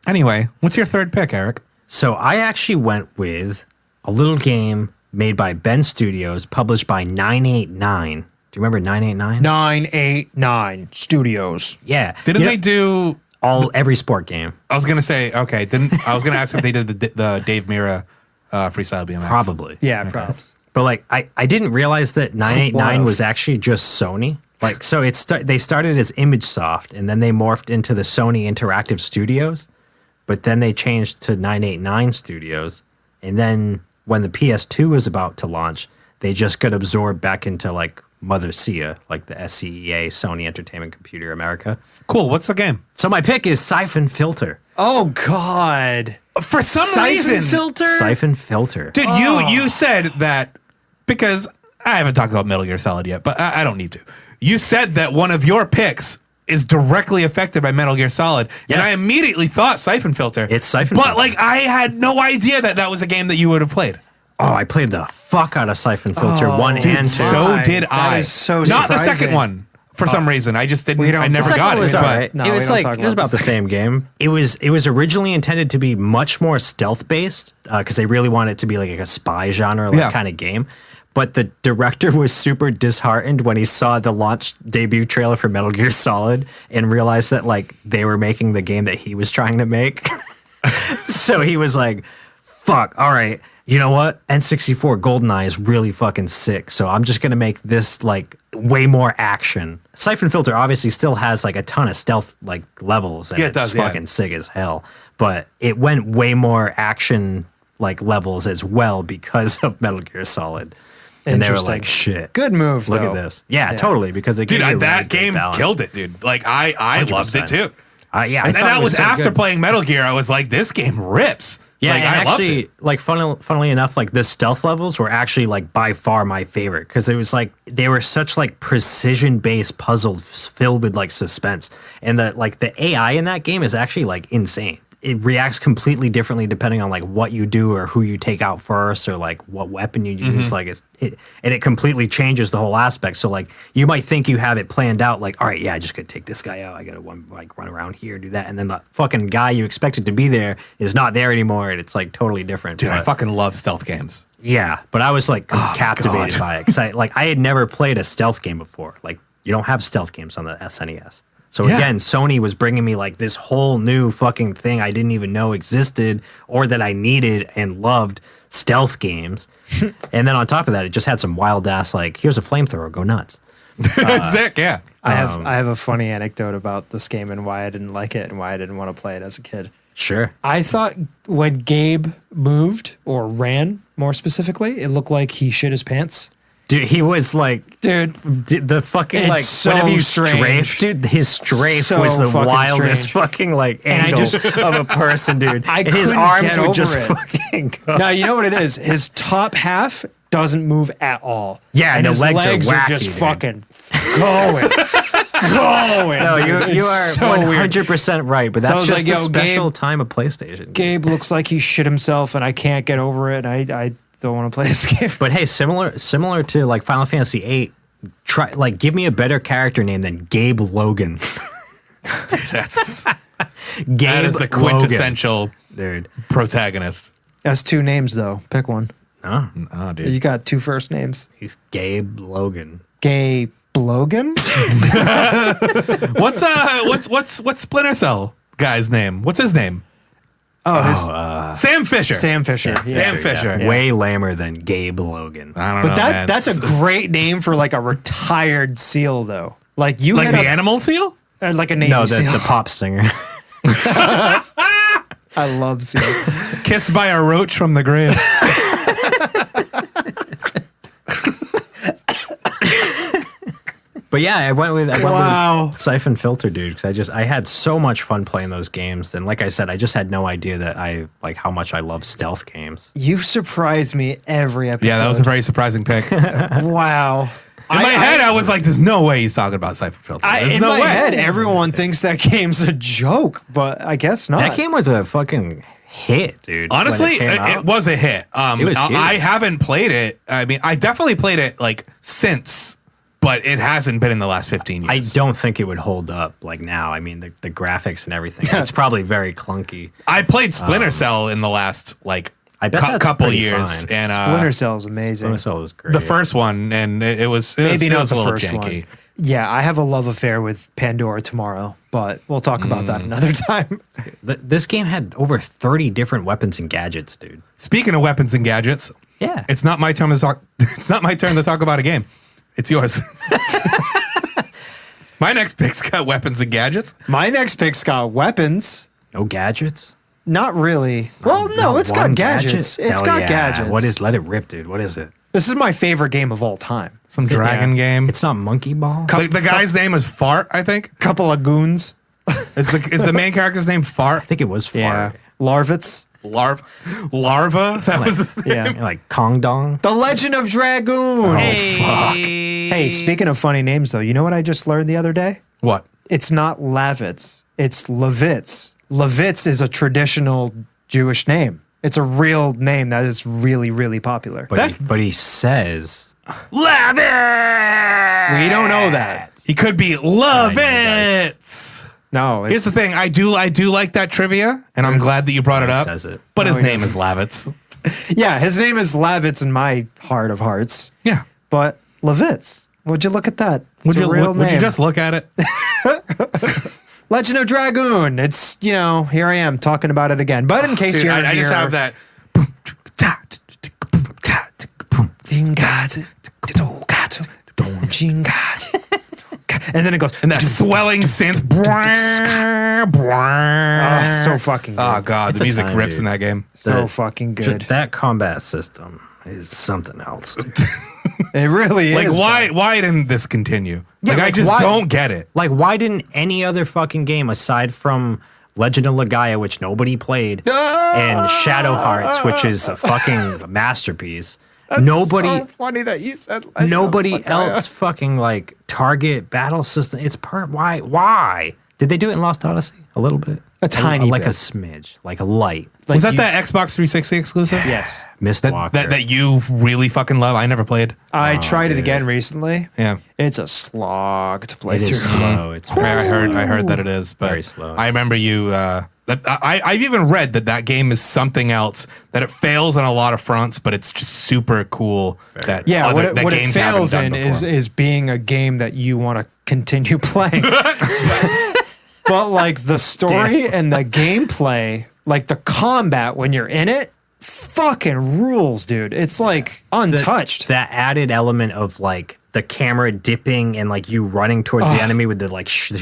Anyway, what's your third pick, Eric? So I actually went with a little game made by Ben Studios, published by 989. Do you remember 989? 989 Studios. Yeah. Didn't they do every sport game? I was gonna say okay. I was gonna ask if they did the Dave Mira freestyle BMX. Probably. Yeah, props. But like I didn't realize that 989 was actually just Sony. Like so they started as ImageSoft and then they morphed into the Sony Interactive Studios, but then they changed to 989 Studios, and then when the PS2 was about to launch, they just got absorbed back into like Mother SEA, like the SCEA, Sony Entertainment Computer America. Cool. What's the game? So my pick is Syphon Filter. Oh God! For some reason, Syphon Filter. Dude, you said that because I haven't talked about Metal Gear Solid yet, but I don't need to. You said that one of your picks is directly affected by Metal Gear Solid, and I immediately thought Syphon Filter. It's Syphon Filter. But like I had no idea that was a game that you would have played. Oh, I played the fuck out of Syphon Filter 1 and 2. So did I. That is so not surprising. the second one. For some reason, I just didn't. I never got it. Was but it was like it was about the same game. It was originally intended to be much more stealth based because they really wanted it to be like a spy genre kind of game. But the director was super disheartened when he saw the launch debut trailer for Metal Gear Solid and realized that like they were making the game that he was trying to make. So he was like, "Fuck, all right." You know what? N64 GoldenEye is really fucking sick. So I'm just going to make this like way more action. Syphon Filter obviously still has like a ton of stealth like levels. And it does. It's fucking sick as hell. But it went way more action like levels as well because of Metal Gear Solid. And they were like, shit. Good move, Look at this. Yeah, totally. Because it dude, gave you that really game killed it, dude. Like I loved it too. Yeah. And that was so after playing Metal Gear. I was like, this game rips. Yeah, Like, and I loved actually, it. like funnily enough, like the stealth levels were actually like by far my favorite because it was like they were such like precision based puzzles filled with like suspense, and the AI in that game is actually like insane. It reacts completely differently depending on like what you do or who you take out first or like what weapon you use. Like it completely changes the whole aspect. So like you might think you have it planned out, like, all right, yeah, I just gotta take this guy out. I gotta run around here, do that, and then the fucking guy you expected to be there is not there anymore, and it's like totally different. Dude, I But- fucking love stealth games. yeah, but I was like captivated by it because I had never played a stealth game before. Like you don't have stealth games on the SNES. So Yeah. again, Sony was bringing me like this whole new fucking thing I didn't even know existed or that I needed and loved, stealth games. And then on top of that, it just had some wild ass like, here's a flamethrower, go nuts. Sick, yeah. I have a funny anecdote about this game and why I didn't like it and why I didn't want to play it as a kid. Sure. I thought when Gabe moved or ran, more specifically, it looked like he shit his pants. Dude, he was like, Dude, the fucking It's like, so whenever you strange. strafe, dude, his strafe So was the fucking wildest strange. fucking like And I angle just- of a person, dude. I And his couldn't arms get would over just it. fucking go. now you know what it is. His top half doesn't move at all. Yeah, and the his legs are wacky, just dude. fucking going. No, you It's are so weird. 100% right, but So I that's was just like, the yo, special Gabe- time of PlayStation. Gabe looks like he shit himself, and I can't get over it. I don't want to play this game. But hey, similar to like Final Fantasy VIII, give me a better character name than Gabe Logan. That's Gabe that is the Logan. quintessential Dude. protagonist. That's 2 names though. Pick one. Oh, Oh, dude. You got 2 first names. he's Gabe Logan. Gabe Logan. What's Splinter Cell guy's name? What's his name? Sam Fisher. Sam Fisher. Yeah. Sam Fisher. Yeah. Way lamer than Gabe Logan. I don't know. But man. that's a great name for like a retired SEAL though. Like you like had the animal seal. like a Navy No, SEAL. the pop singer. I love SEAL. Kissed by a roach from the grave. But yeah, I went with Wow. Syphon Filter, dude, because I had so much fun playing those games, and like I said, I just had no idea that I like how much I love stealth games. You surprise me every episode. Yeah, that was a very surprising pick. In wow. my head, I was like, "There's no way he's talking about Syphon Filter." There's in no my way. head, everyone thinks that game's a joke, but I guess not. That game was a fucking hit, dude. when Honestly, came it out. was a hit. It was huge. I haven't played it. I mean, I definitely played it like since, but it hasn't been in the last 15 I years. don't think it would hold up like now. I mean, the graphics and everything. It's probably very clunky. I played Splinter Cell in the last like I bet that's couple pretty years, fine. and Splinter Cell is amazing. Splinter Cell was great. the first one, and it was Maybe it not was the a little first janky. one. Yeah, I have a love affair with Pandora Tomorrow, but we'll talk about that another time. This game had over 30 different weapons and gadgets, dude. Speaking of weapons and gadgets, Yeah. it's not my turn to talk. It's not my turn to talk about a game. It's yours. My next pick's got weapons and gadgets. My next pick's got weapons. No gadgets? Not really. Well, no, Not it's got one gadgets. gadget? It's Hell got yeah. gadgets. Let it rip, dude. What is it? This is my favorite game of all time. Some dragon game. It's not Monkey Ball? The guy's name is Fart, I think. Couple of goons. Is the main character's name I Fart? think it was Fart. Larvits. Larva? That was his name. Yeah. Like Kong Dong? The Legend of Dragoon. Hey, speaking of funny names, though, you know what I just learned the other day? What? It's not Lavitz. It's Levitz. Levitz is a traditional Jewish name. It's a real name that is really, really popular. But he says, Love it! We don't know that. He could be Love I it. No, Here's it's the thing. I do like that trivia, and I'm glad that you brought it up. says it. But his No, he name is Lavitz. yeah. His name is Lavitz in my heart of hearts, Yeah. but Levitz. Would you look at that? Would It's a real would name. you just look at it? Legend of Dragoon. It's here I am talking about it again. But in case Dude, you're I just have that. and then it goes. And that swelling synth. Oh, so fucking good. Oh god, It's the a music time, rips dude. in that game. so the- fucking good. That combat system is something else, dude. It really Like is. why didn't this continue? Yeah, like I like, just why- don't get it. Like, why didn't any other fucking game aside from Legend of Legaia, which nobody played, and Shadow Hearts, which is a fucking masterpiece. Nobody so funny that you said Legend nobody of Legaia. else fucking like target battle system. It's why? Did they do it in Lost Odyssey? A little bit? A tiny like bit. a smidge, like a light. Like Was that you- that Xbox 360 exclusive? Yes. Mistwalker. That you really fucking love? I never played. I tried it dude. again recently. Yeah. It's a slog to play It through. is slow. It's I heard that it is, but Very slow. I remember you. I've even read that game is something else. That it fails on a lot of fronts, but it's just super cool. That Yeah, other, what it games fails haven't in done before. is being a game that you want to continue playing. But like the story and the gameplay, like the combat when you're in it, fucking rules, dude. It's like untouched. that added element of like the camera dipping and like you running towards the enemy with the like shape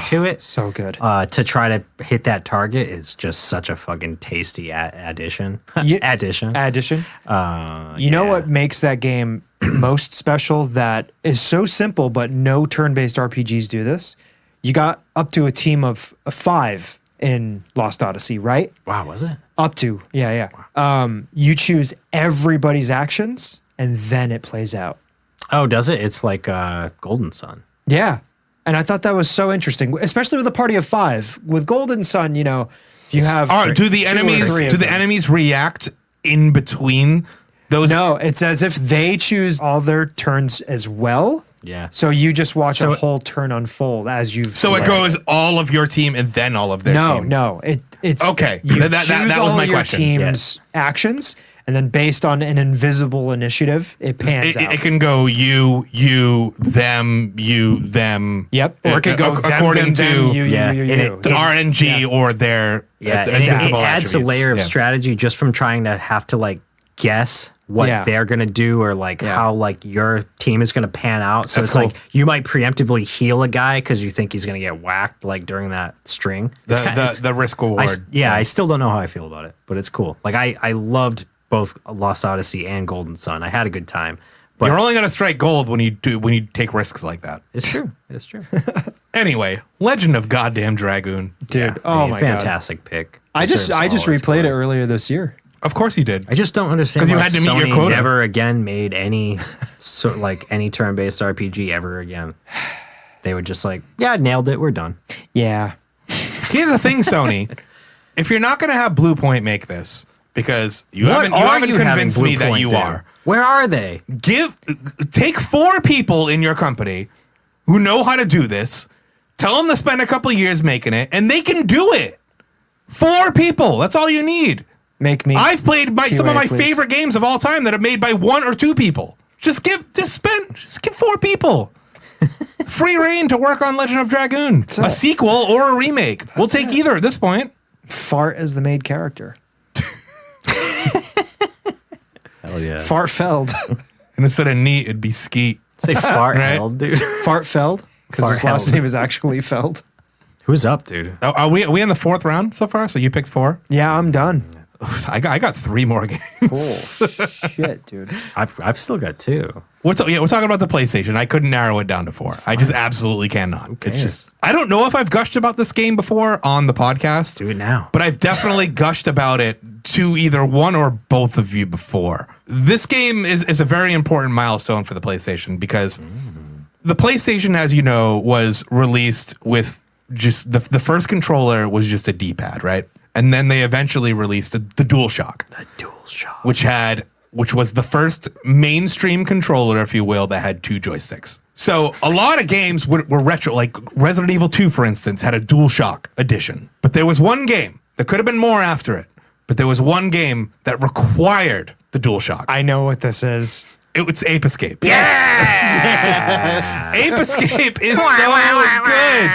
to it. So good. To try to hit that target is just such a fucking tasty addition. Addition. Addition. You know what makes that game most special that is so simple, but no turn-based RPGs do this? You got up to a team of 5 in Lost Odyssey, right? Wow, was it? Up to, yeah. You choose everybody's actions, and then it plays out. Oh, does it? It's like Golden Sun. Yeah. And I thought that was so interesting, especially with a party of 5. With Golden Sun, you know, if you have do the 2 or enemies 3 of do the them. enemies react in between those? No, it's as if they choose all their turns as well. Yeah. So you just watch a whole turn unfold as you've. So it goes all of your team and then all of their team. No. It's Okay. You That choose was all my your question. team's actions, and then based on an invisible initiative, it pans out. It can go you, them, you, them. Yep. Or it could go them, according them, to them, you, yeah, you, and you. it- to RNG or their Yeah, and invisible it adds a attributes. layer of Yeah. strategy just from trying to have to like guess what Yeah. they're gonna do or like Yeah. how like your team is gonna pan out. So That's it's like cool. you might preemptively heal a guy because you think he's gonna get whacked like during that string. It's kinda- The risk I, reward. I still don't know how I feel about it, but it's cool. Like I loved both Lost Odyssey and Golden Sun. I had a good time. But You're only gonna strike gold when you take risks like that. it's true. It's true. Anyway, Legend of Goddamn Dragoon. Dude, Yeah, oh my god. fantastic pick. I just Deserves all its replayed it glory. earlier this year. Of course you did. I just don't understand 'Cause you why had to meet your Sony quota. never again made any sort like any turn-based RPG ever again. They were just like, yeah, nailed it. We're done. Yeah. Here's the thing, Sony. If you're not gonna have Blue Point make this, because you haven't having convinced me Blue that Point you do? are. Where are they? Take 4 people in your company who know how to do this. Tell them to spend a couple years making it, and they can do it. 4 people. That's all you need. Make me. I've played some of QA, my please. favorite games of all time that are made by 1 or 2 people. Just give 4 people free reign to work on Legend of Dragoon, a it. sequel or a remake. We'll take either at this point. Fart as the main character. Hell yeah. Fartfeld. And instead of neat, it'd be skeet. Say fart Right. hell, dude. Fartfeld. Because his last Fartheld. name is actually Feld. Who's up, dude? Oh, are we in the 4th round so far? So you picked 4. Yeah, I'm done. I got 3 more games. Oh, shit, dude. I've still got 2. We're talking about the PlayStation. I couldn't narrow it down to 4. I just absolutely cannot. It's cares? just I don't know if I've gushed about this game before on the podcast. Do it now. But I've definitely gushed about it to either one or both of you before. This game is a very important milestone for the PlayStation because the PlayStation, as you know, was released with just the first controller was just a D-pad, right? And then they eventually released the DualShock, The DualShock. which was the first mainstream controller, if you will, that had 2 joysticks. So a lot of games were retro, like Resident Evil 2, for instance, had a DualShock edition. But there was one game, there could have been more after it, but there was one game that required the DualShock. I know what this is. It's Ape Escape. Yes! Ape Escape is so good.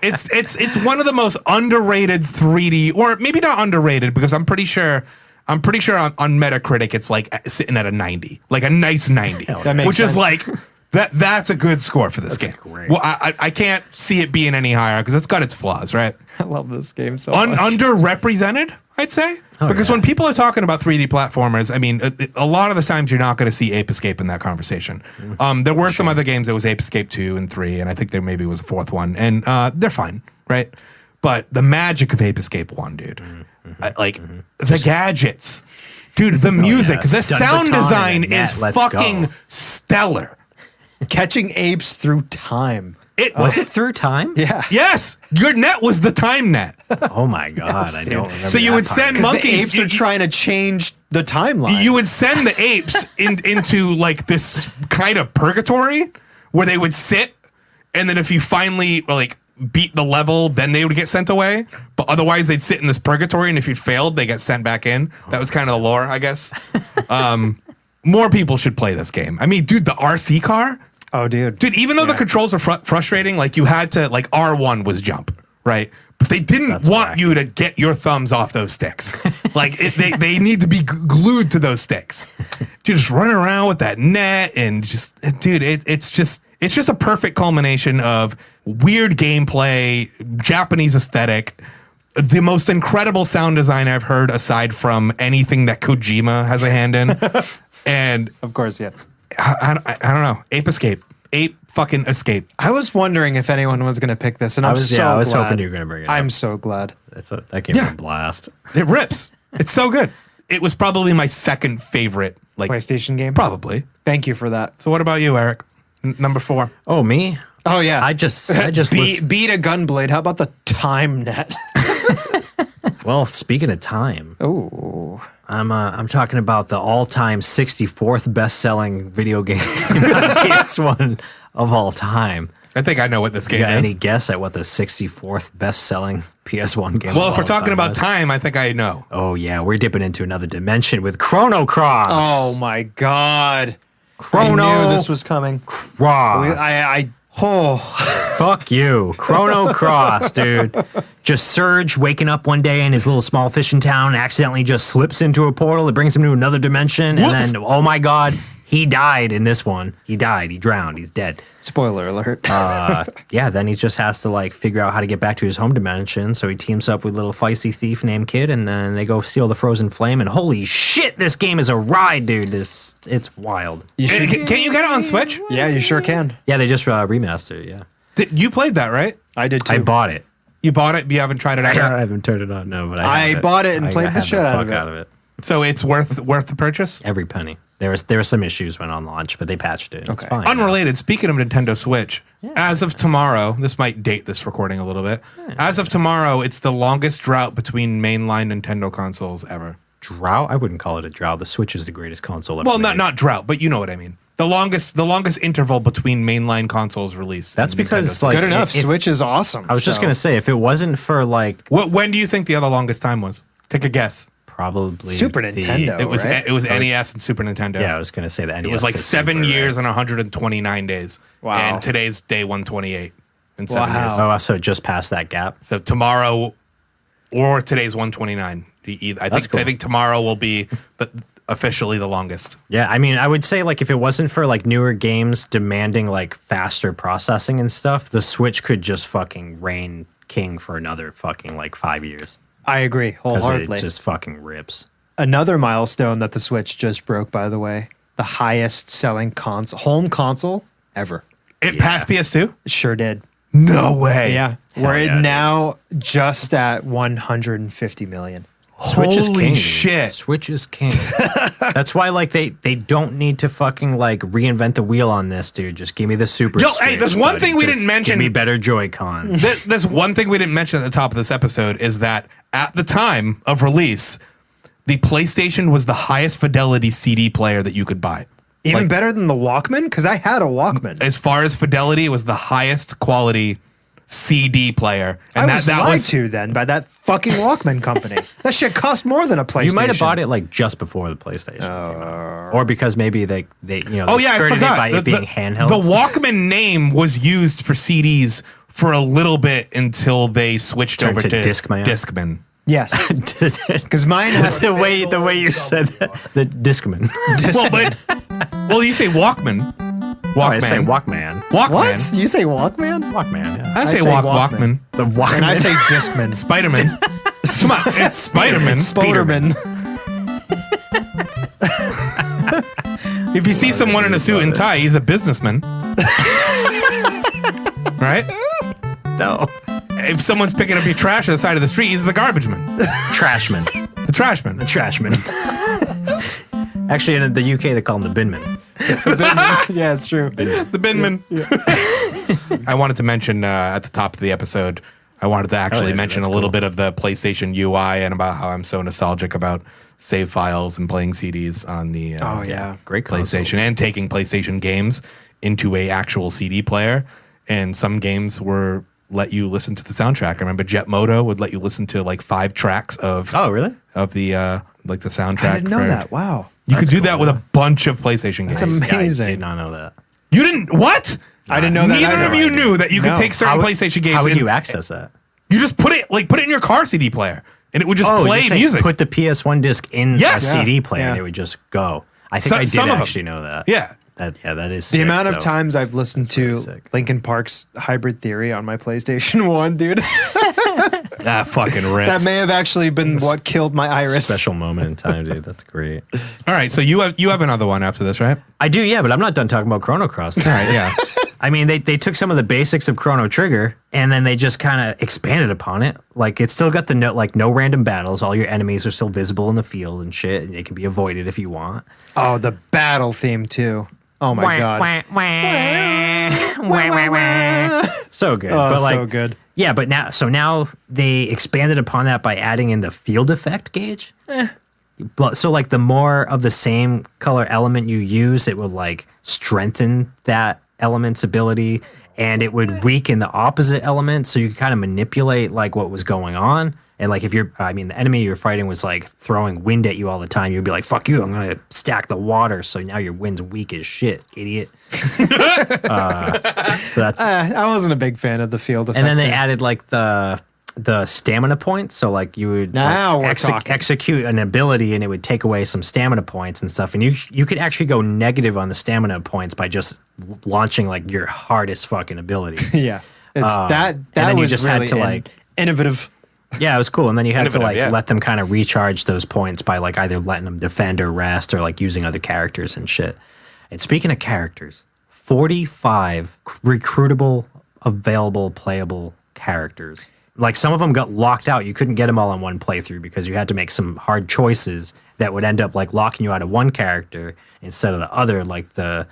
It's one of the most underrated 3D, or maybe not underrated, because I'm pretty sure on Metacritic it's like sitting at a 90, like a nice 90, That makes which is sense. like that's a good score for this game. great. Well, I can't see it being any higher because it's got its flaws, right? I love this game so much. Underrepresented, I'd say. Because yeah. when people are talking about 3D platformers, I mean, a lot of the times you're not going to see Ape Escape in that conversation. There were some other games that was Ape Escape 2 and 3, and I think there maybe was a 4th one, and they're fine, right? but the magic of Ape Escape 1, dude. The gadgets. Dude, the music, yes. the sound Dunbarton design and is Let's fucking go. stellar. Catching apes through time. Was it through time? Yeah. Yes, your net was the time net. Oh my god, Yes, I dude. don't remember. So you that would part. send 'Cause the monkeys. apes are trying to change the timeline. You would send the apes into like this kind of purgatory where they would sit, and then if you finally like beat the level, then they would get sent away. But otherwise, they'd sit in this purgatory, and if you failed, they get sent back in. That was kind of the lore, I guess. More people should play this game. I mean, dude, the RC car. Oh, dude. Even though the controls are frustrating, like you had to, like R1 was jump, right? But they didn't want you to get your thumbs off those sticks. Like they need to be glued to those sticks. Dude, just running around with that net and just, dude, it's just a perfect culmination of weird gameplay, Japanese aesthetic, the most incredible sound design I've heard aside from anything that Kojima has a hand in. And Of course, yes. I don't know. Ape Escape. Ape fucking Escape. I was wondering if anyone was going to pick this, and I I'm was so I was glad. hoping you were gonna bring it. I'm up. so glad. That game's a blast. It rips. It's so good. It was probably my second favorite. Like PlayStation game? probably. Thank you for that. So what about you, Eric? Number 4. Oh me? Oh, yeah. I just beat a gunblade. How about the time net? well, speaking of time, Oh. I'm talking about the all-time 64th best-selling video game on PS1 of all time. I think I know what this game You got is. any guess at what the 64th best-selling PS1 game? Well, of if we're all talking time about was? time, I think I know. Oh yeah, we're dipping into another dimension with Chrono Cross. Oh, my God. Chrono I knew this was coming. Cross. Oh. Fuck you. Chrono Cross, dude. Just Surge waking up one day in his little small fishing town, accidentally just slips into a portal that brings him to another dimension, and Whoops. then, oh my god, he died in this one. He died. He drowned. He's dead. Spoiler alert. Yeah, then he just has to like figure out how to get back to his home dimension. So he teams up with a little feisty thief named Kid, and then they go steal the frozen flame. And holy shit, this game is a ride, dude. It's wild. Can't you get it on Switch? Yeah, you sure can. Yeah, they just remastered it. Yeah, You played that, right? I did too. I bought it. You bought it, but you haven't tried it out I yet? haven't turned it on. No, but I have bought it and played the had shit out of fuck it. out of it. So it's worth the purchase? Every penny. There were some issues when on launch, but they patched it. It's Okay. fine. Unrelated, speaking of Nintendo Switch, as of tomorrow, this might date this recording a little bit. As of tomorrow, it's the longest drought between mainline Nintendo consoles ever. Drought? I wouldn't call it a drought. The Switch is the greatest console ever Well, made. not drought, but you know what I mean. The longest interval between mainline consoles released. That's in because, Nintendo like, Good enough. if- Switch is awesome. I was just gonna say, if it wasn't for like When do you think the other longest time was? Take a guess. probably Super the- Nintendo. It was right? NES and Super Nintendo. Yeah, I was gonna say that. It was like 7 years and 129 days. Wow. And today's day 128 in 7 Wow. years. Oh, so it just passed that gap. So tomorrow or today's 129. I think tomorrow will be officially the longest. Yeah, I mean, I would say like if it wasn't for like newer games demanding like faster processing and stuff, the Switch could just fucking reign king for another fucking like 5 years. I agree Because wholeheartedly. it just fucking rips. Another milestone that the Switch just broke, by the way, the highest selling home console ever. It passed PS2? It sure did. No way. Yeah. Hell We're yeah, dude. now just at 150 million. Switch is Holy king. shit. Switch is king. That's why like they don't need to fucking like reinvent the wheel on this, dude. Just give me the Super Yo, Switch. hey, there's one buddy. thing we Just didn't mention. Give me better Joy-Cons. There's one thing we didn't mention at the top of this episode is that at the time of release, the PlayStation was the highest fidelity CD player that you could buy. Even better than the Walkman? Because I had a Walkman. As far as fidelity, it was the highest quality CD player. And I was lied to then by that fucking Walkman company. That shit cost more than a PlayStation. You might have bought it like just before the PlayStation came out. Or because maybe they Oh they yeah, I skirted forgot. it by it being handheld. The Walkman name was used for CDs for a little bit until they switched Turned over to to Discman. Discman. Yes. Because mine had the way you said that, the Discman. Well, you say Walkman. Walkman. Oh, I say Walkman. Walkman. What? You say Walkman? Walkman. Yeah. I say say Walkman. The Walkman. And I say Discman. Spider-Man. Come on, it's Spider-Man. Spoderman. If you see someone in a suit and tie, he's a businessman. Right? no. if someone's picking up your trash on the side of the street, he's the garbage man. Trashman. The trashman. The trashman. Actually, in the UK, they call him the binman. Yeah, it's true. The binman. Yeah. I wanted to mention at the top of the episode, I wanted to actually mention a little bit of the PlayStation UI and about how I'm so nostalgic about save files and playing CDs on the Great PlayStation and taking PlayStation games into a actual CD player. And some games were let you listen to the soundtrack. I remember Jet Moto would let you listen to like 5 tracks of really? Of the like the soundtrack. I didn't know that. Wow. You could do that with a bunch of PlayStation games. That's amazing. I did not know that. You didn't what? I didn't know that. Neither of you knew that you could take certain PlayStation games. How would and you access that? You just put it in your car CD player, and it would just play music. Put the PS1 disc in a CD player, and it would just go. I think I did actually know that. Yeah. That is The sick, amount of though. times I've listened to Linkin Park's Hybrid Theory on my PlayStation 1, dude. That fucking rips. That may have actually been what killed my iris. Special moment in time, dude. That's great. All right, so you have another one after this, right? I do, yeah, but I'm not done talking about Chrono Cross. All right, yeah. I mean, they took some of the basics of Chrono Trigger and then they just kind of expanded upon it. Like, it's still got the no random battles. All your enemies are still visible in the field and shit, and they can be avoided if you want. Oh, the battle theme too. Oh my god. So good. Oh, but like, so good. Yeah, but now they expanded upon that by adding in the field effect gauge. But so like the more of the same color element you use, it will like strengthen that element's ability, and it would weaken the opposite element, so you could kind of manipulate like what was going on. And like if the enemy you're fighting was like throwing wind at you all the time, you'd be like, fuck you, I'm gonna stack the water, so now your wind's weak as shit, idiot. So that I wasn't a big fan of the field effect. and then they added like the stamina points, so like you would Now like, we're talking. execute an ability and it would take away some stamina points and stuff, and you could actually go negative on the stamina points by just launching like your hardest fucking ability. Yeah. It's that then you was just really had to like innovative. yeah, it was cool, and then you had to like yeah. let them kind of recharge those points by like either letting them defend or rest or like using other characters and shit. And speaking of characters, 45 recruitable, available, playable characters. Like some of them got locked out. You couldn't get them all in one playthrough because you had to make some hard choices that would end up like locking you out of one character instead of the other. Like the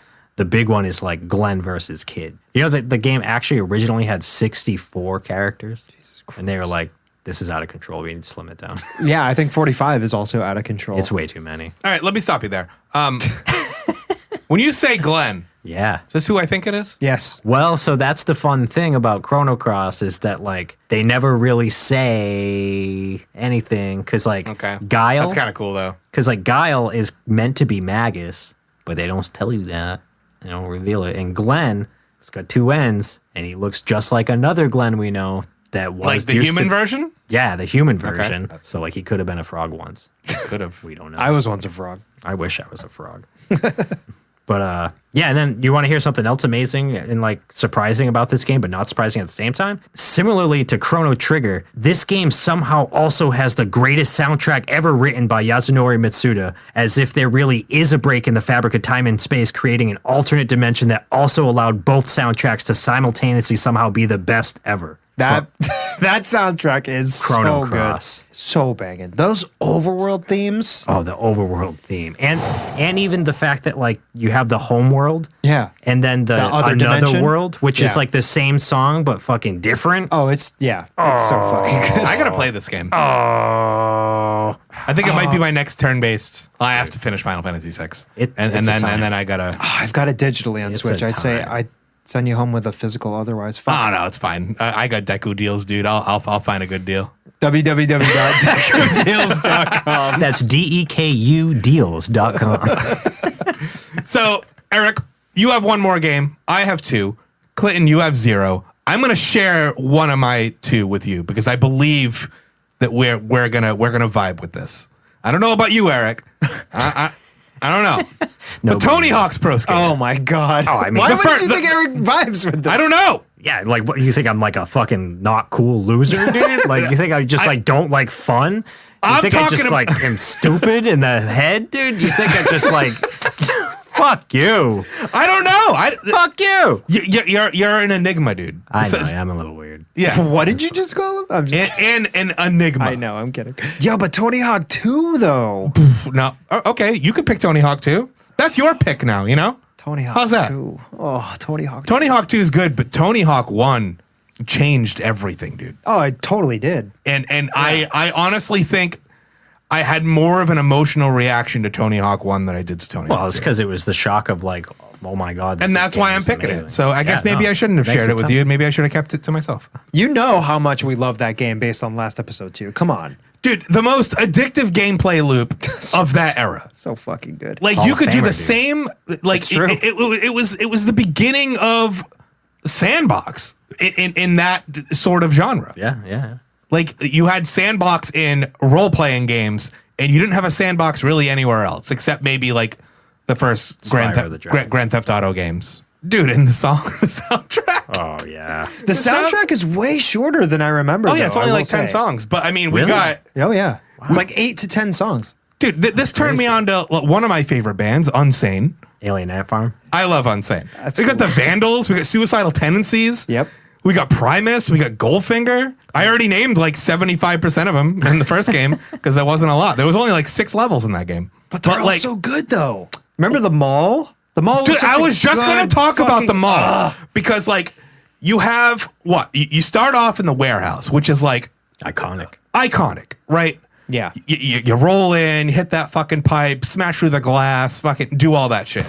big one is like Glenn versus Kid. You know, the game actually originally had 64 characters. Jesus Christ. And they were like, this is out of control. We need to slim it down. Yeah, I think 45 is also out of control. It's way too many. All right, let me stop you there. When you say Glenn, Yeah. is this who I think it is? Yes. Well, so that's the fun thing about Chrono Cross is that like they never really say anything because like Guile. That's kind of cool though. Because like Guile is meant to be Magus, but they don't tell you that. They don't reveal it. And Glenn, it's got 2 ends, and he looks just like another Glenn we know that was Like the human version? Yeah, the human version. So like he could have been a frog once. Could have. We don't know. I was once a frog. I wish I was a frog. But yeah, and then you want to hear something else amazing and like surprising about this game, but not surprising at the same time? Similarly to Chrono Trigger, this game somehow also has the greatest soundtrack ever written by Yasunori Mitsuda, as if there really is a break in the fabric of time and space, creating an alternate dimension that also allowed both soundtracks to simultaneously somehow be the best ever. That soundtrack is Chrono so Cross. good. So banging. Those overworld themes. Oh, the overworld theme. And even the fact that like you have the home world. Yeah. And then the other another dimension? world, which is Yeah. like the same song but fucking different. Oh, it's so fucking good. I gotta play this game. Oh, I think it might be my next turn-based. I have to finish Final Fantasy VI, It's a and time. then I gotta. I've got it digitally on It's Switch. a I'd say time. I'd send you home with a physical otherwise. Oh Fuck. no, it's fine. I got Deku deals, dude. I'll find a good deal. www.decodeals.com. that's DEKUdeals.com. So Eric, you have one more game. I have 2. Clinton, you have 0. I'm gonna share one of my 2 with you because I believe that we're gonna vibe with this. I don't know about you, Eric. I don't know. But Tony Hawk's Pro Skater. Oh my god. Oh, I mean, why the would first- you think Eric vibes with this? I don't know. Yeah, like what you think I'm like a fucking not cool loser, dude? Like you think I just like don't like fun? You I'm think I just talking like am stupid in the head, dude? You think I just like fuck you. I don't know. Fuck you. You're an enigma, dude. I know, I'm a little weird. Yeah. What did you just call him? I'm just And an enigma. I know, I'm kidding. Yo, but Tony Hawk 2 though. No. Okay, you can pick Tony Hawk 2. That's your pick now, you know? Tony Hawk How's that? 2. Oh, Tony Hawk 2. Tony Hawk 2 is good, but Tony Hawk 1 changed everything, dude. Oh, it totally did. And I honestly think I had more of an emotional reaction to Tony Hawk 1 than I did to Tony Hawk 2. Well, it's because it was the shock of like, oh my God. And that's why I'm picking it. So I guess maybe I shouldn't have shared it with you. Maybe I should have kept it to myself. You know how much we love that game based on last episode too. Come on. Dude, the most addictive gameplay loop of that era. So fucking good. Like Hall you of could do Famer, the dude. same. Like It's true. it was the beginning of sandbox in that sort of genre. Yeah. Like you had sandbox in role playing games, and you didn't have a sandbox really anywhere else except maybe like the first Spyro the Dragon. Grand Theft Auto games. Dude, in the soundtrack. Oh yeah. The soundtrack is way shorter than I remember. Oh yeah, it's though, only I like will 10 say. songs. But I mean, we Really? got Oh yeah. It's like 8 to 10 songs. dude. This turned me on to one of my favorite bands, Unsane. Alien Ant Farm. I love Unsane. We got the Vandals. We got Suicidal Tendencies. Yep. We got Primus. We got Goldfinger. I already named like 75% of them in the first game because there wasn't a lot. There was only like 6 levels in that game. But they're all like, so good though. Remember the mall? The mall was dude, such I a was just going good to talk about the fucking- mall because like you have what? You start off in the warehouse, which is like iconic, right? Yeah. You roll in, you hit that fucking pipe, smash through the glass, fucking do all that shit.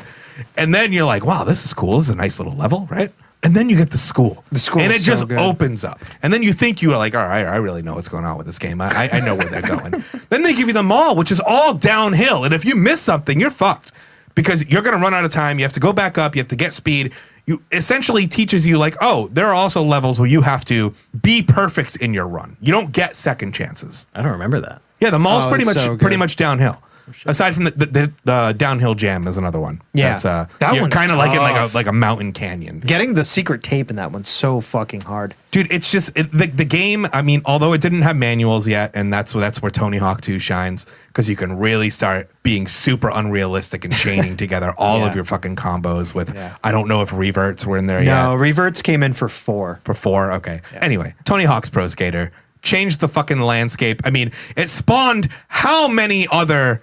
And then you're like, wow, this is cool. This is a nice little level, right? And then you get the school. The school and it is just so good. opens up. And then you think you are like, all right, I really know what's going on with this game. I know where they're going. Then they give you the mall, which is all downhill. And if you miss something, you're fucked. Because you're going to run out of time. You have to go back up. You have to get speed. You essentially teaches you like, oh, there are also levels where you have to be perfect in your run. You don't get second chances. I don't remember that. Yeah, the mall's Oh, pretty it's much so pretty good. much downhill. Aside from the downhill jam is another one. Yeah. That's, That you're one's kind of like in tough. like a mountain canyon. Getting the secret tape in that one's so fucking hard. Dude, it's just the game. I mean, although it didn't have manuals yet, and that's where Tony Hawk 2 shines because you can really start being super unrealistic and chaining together all of Yeah. your fucking combos with. Yeah. I don't know if reverts were in there yet. No, reverts came in for 4. For 4, okay. Anyway, Tony Hawk's Pro Skater changed the fucking landscape. I mean, it spawned how many other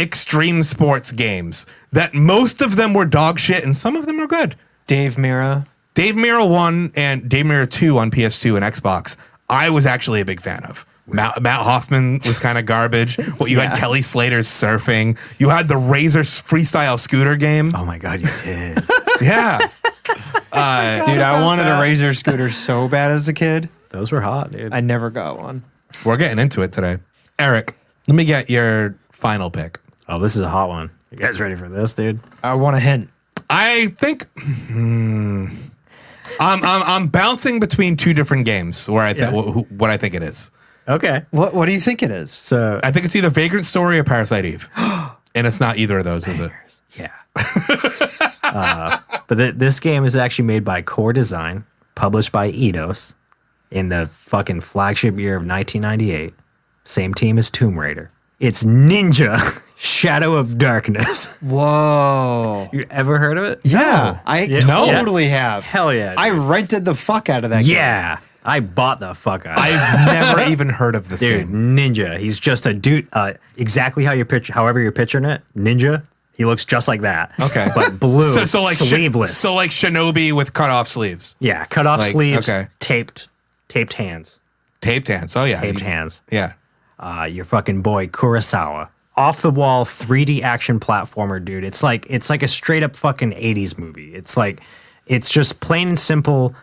extreme sports games that most of them were dog shit and some of them were good. Dave Mirra. Dave Mirra 1 and Dave Mirra 2 on PS2 and Xbox, I was actually a big fan of. Matt Hoffman was kind of garbage. What you had Kelly Slater's surfing. You had the Razor freestyle scooter game. Oh my God, you did. Yeah. Dude, I wanted a Razor scooter so bad as a kid. Those were hot, dude. I never got one. We're getting into it today. Eric, let me get your final pick. Oh, this is a hot one. You guys ready for this, dude? I want a hint. I think I'm bouncing between 2 different games where I think what I think it is. Okay. What do you think it is? So, I think it's either Vagrant Story or Parasite Eve, and it's not either of those, is it? yeah. But this game is actually made by Core Design, published by Eidos in the fucking flagship year of 1998. Same team as Tomb Raider. It's Ninja Shadow of Darkness. Whoa. You ever heard of it? Yeah, I totally have. Hell yeah. I dude. rented the fuck out of that game. Yeah. I bought the fuck out of it. I've never even heard of this Dude, game. Ninja. He's just a dude. Exactly how however you're picturing it. Ninja. He looks just like that. Okay. But blue. So like sleeveless. so like Shinobi with cut off sleeves, yeah, cut off like, sleeves. okay. Taped hands. taped hands. Oh yeah, Taped hands. Yeah. Your fucking boy Kurosawa. Off the wall 3D action platformer, dude. It's like a straight up fucking 80s movie. It's just plain and simple.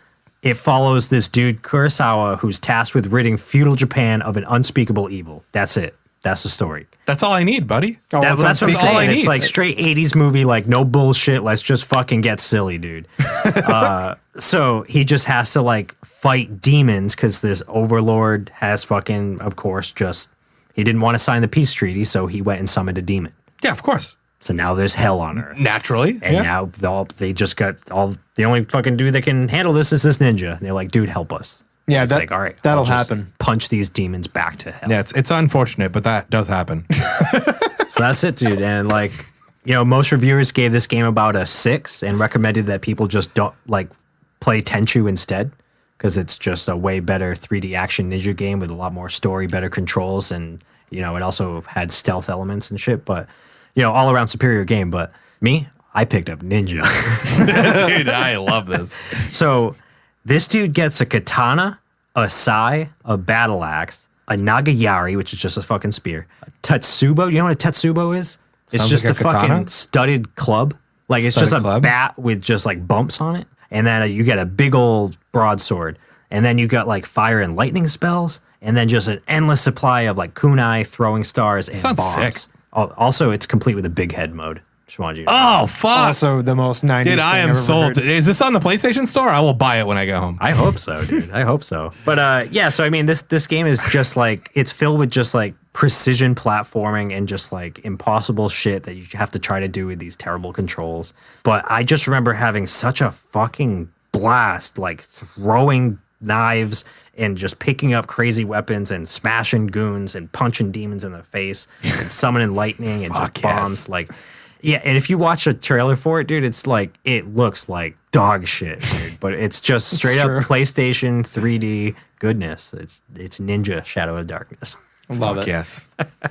It follows this dude Kurosawa who's tasked with ridding feudal Japan of an unspeakable evil. That's it. That's the story. That's all I need, buddy. Oh, That's what I'm that's all I saying. It's need. like straight 80s movie, like no bullshit. Let's just fucking get silly, dude. So he just has to like fight demons because this overlord has fucking, of course, he didn't want to sign the peace treaty, so he went and summoned a demon. Yeah, of course. So now there's hell on Earth. Naturally. And yeah. now the only fucking dude that can handle this is this ninja. And they're like, dude, help us. Yeah, It's like, all right, that'll I'll just happen. Punch these demons back to hell. Yeah, it's unfortunate, but that does happen. So that's it, dude. And like, most reviewers gave this game about a 6 and recommended that people just don't like play Tenchu instead because it's just a way better 3D action ninja game with a lot more story, better controls, and it also had stealth elements and shit. But all around superior game. But me, I picked up Ninja. Dude, I love this. So this dude gets a katana, a sai, a battle axe, a nagayari, which is just a fucking spear, a tetsubo. You know what a tetsubo is? It's Sounds just like a a katana? fucking studded club. Like it's Studded just a club? bat with just like bumps on it. And then you get a big old broadsword. And then you got like fire and lightning spells. And then just an endless supply of like kunai, throwing stars, and Sounds bombs. sick. Also, it's complete with a big head mode. Just wanted you to know. Oh, fuck. Also, the most 90s Dude, thing I I've am ever sold. heard. Is this on the PlayStation Store? I will buy it when I go home. I hope so, dude. I hope so. But yeah, so I mean this game is just like it's filled with just like precision platforming and just like impossible shit that you have to try to do with these terrible controls. But I just remember having such a fucking blast, like throwing knives and just picking up crazy weapons and smashing goons and punching demons in the face and summoning lightning and Fuck just yes. bombs. Like, yeah, and if you watch a trailer for it, dude, it's like it looks like dog shit, dude. But it's just straight up true. PlayStation 3D goodness. It's Ninja Shadow of Darkness. Love Fuck it. yes.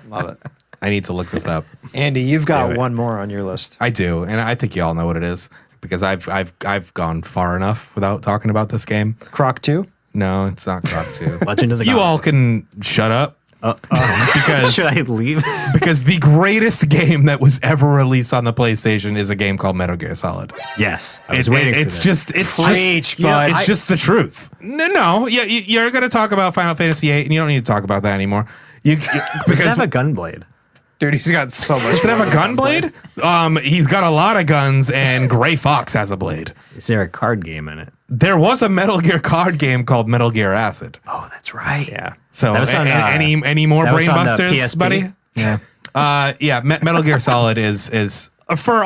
Love it. I need to look this up. Andy, you've got Do it. one more on your list. I do, and I think you all know what it is because I've gone far enough without talking about this game. Croc 2? No, it's not Croc 2. Legend of the You all can shut up because Should I leave? because the greatest game that was ever released on the PlayStation is a game called Metal Gear Solid. Yes, I was waiting for It's this. just it's Preach, just you know, bud. it's just the truth. No, yeah, you're gonna talk about Final Fantasy VIII, and you don't need to talk about that anymore. Does it Because have a gunblade? Dude, he's got so much. does it have a gun blade? He's got a lot of guns, and Gray Fox has a blade. Is there a card game in it? There was a Metal Gear card game called Metal Gear Acid. Oh, that's right. Yeah. So That was on, any more that was on the brainbusters, PSP? buddy? Yeah. Metal Gear Solid is for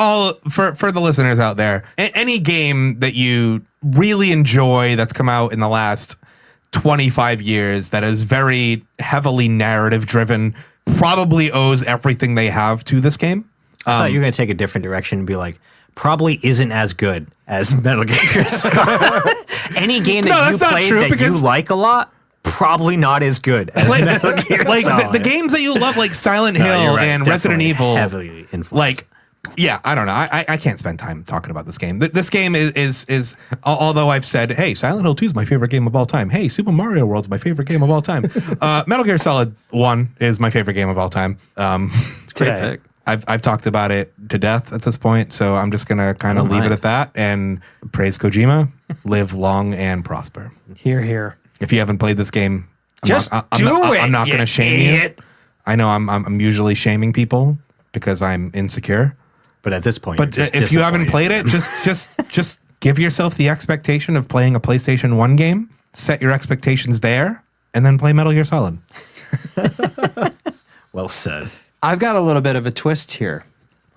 the listeners out there. Any game that you really enjoy that's come out in the last 25 years that is very heavily narrative driven probably owes everything they have to this game. I thought you were going to take a different direction and be like, probably isn't as good as Metal Gear Solid. Any game No, that you that's not played true, that you because- like a lot, probably not as good as Metal Gear Like Solid. the games that you love, like Silent No, Hill you're right, and Resident definitely Evil, heavily influenced. like, yeah, I don't know. I can't spend time talking about this game. This game is although I've said, hey, Silent Hill 2 is my favorite game of all time. Hey, Super Mario World's my favorite game of all time. Metal Gear Solid 1 is my favorite game of all time. Great Today. pick. I've talked about it to death at this point, so I'm just gonna kind of don't leave it mind. at that and praise Kojima. Live long and prosper. Here, here. If you haven't played this game, Just I'm do it, I'm not you gonna shame you. idiot. I know I'm usually shaming people because I'm insecure. But at this point, But you're just if you haven't disappointed. played it, just give yourself the expectation of playing a PlayStation 1 game, set your expectations there, and then play Metal Gear Solid. Well said. I've got a little bit of a twist here.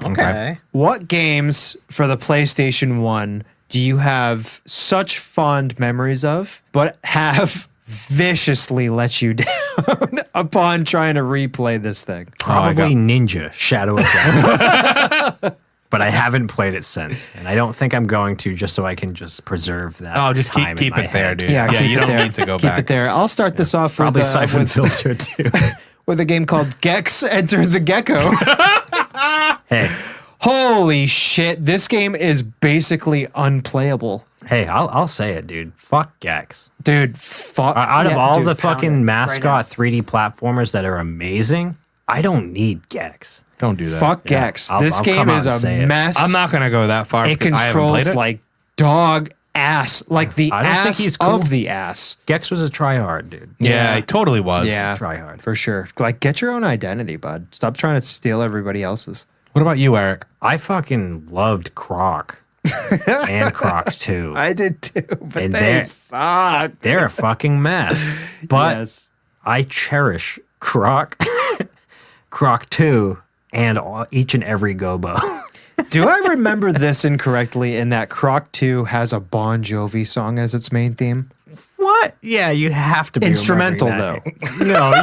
Okay. What games for the PlayStation 1 do you have such fond memories of, but have viciously let you down upon trying to replay this thing? Probably Ninja Shadow of Dragoon. But I haven't played it since, and I don't think I'm going to, just so I can just preserve that. Oh, just time keep in my it there, head. dude. Yeah, keep you it don't there. need to go Keep back. it there. I'll start this off Probably with, Syphon with, Filter too. with a game called Gex Enter the Gecko. Hey, Holy shit, this game is basically unplayable. hey, I'll say it, dude. Fuck Gex. Dude, fuck. Out of yeah, all dude, the pound it fucking right mascot 3D platformers that are amazing, I don't need Gex. Don't do now. that. Fuck Yeah, Gex. I'll This come game out is and a say it. mess. I'm not gonna go that far. It because I haven't controls played it. like dog ass, like the I don't think ass he's cool. of the ass. Gex was a tryhard, dude. Yeah, it totally was. Yeah, Tryhard. for sure. Like, get your own identity, bud. Stop trying to steal everybody else's. What about you, Eric? I fucking loved Croc and Croc 2. I did too, but And they they're- suck. They're a fucking mess. But Yes. I cherish Croc, Croc 2, and each and every Gobo. Do I remember this incorrectly in that Croc 2 has a Bon Jovi song as its main theme? What? Yeah, you have to be Instrumental, remembering that. No,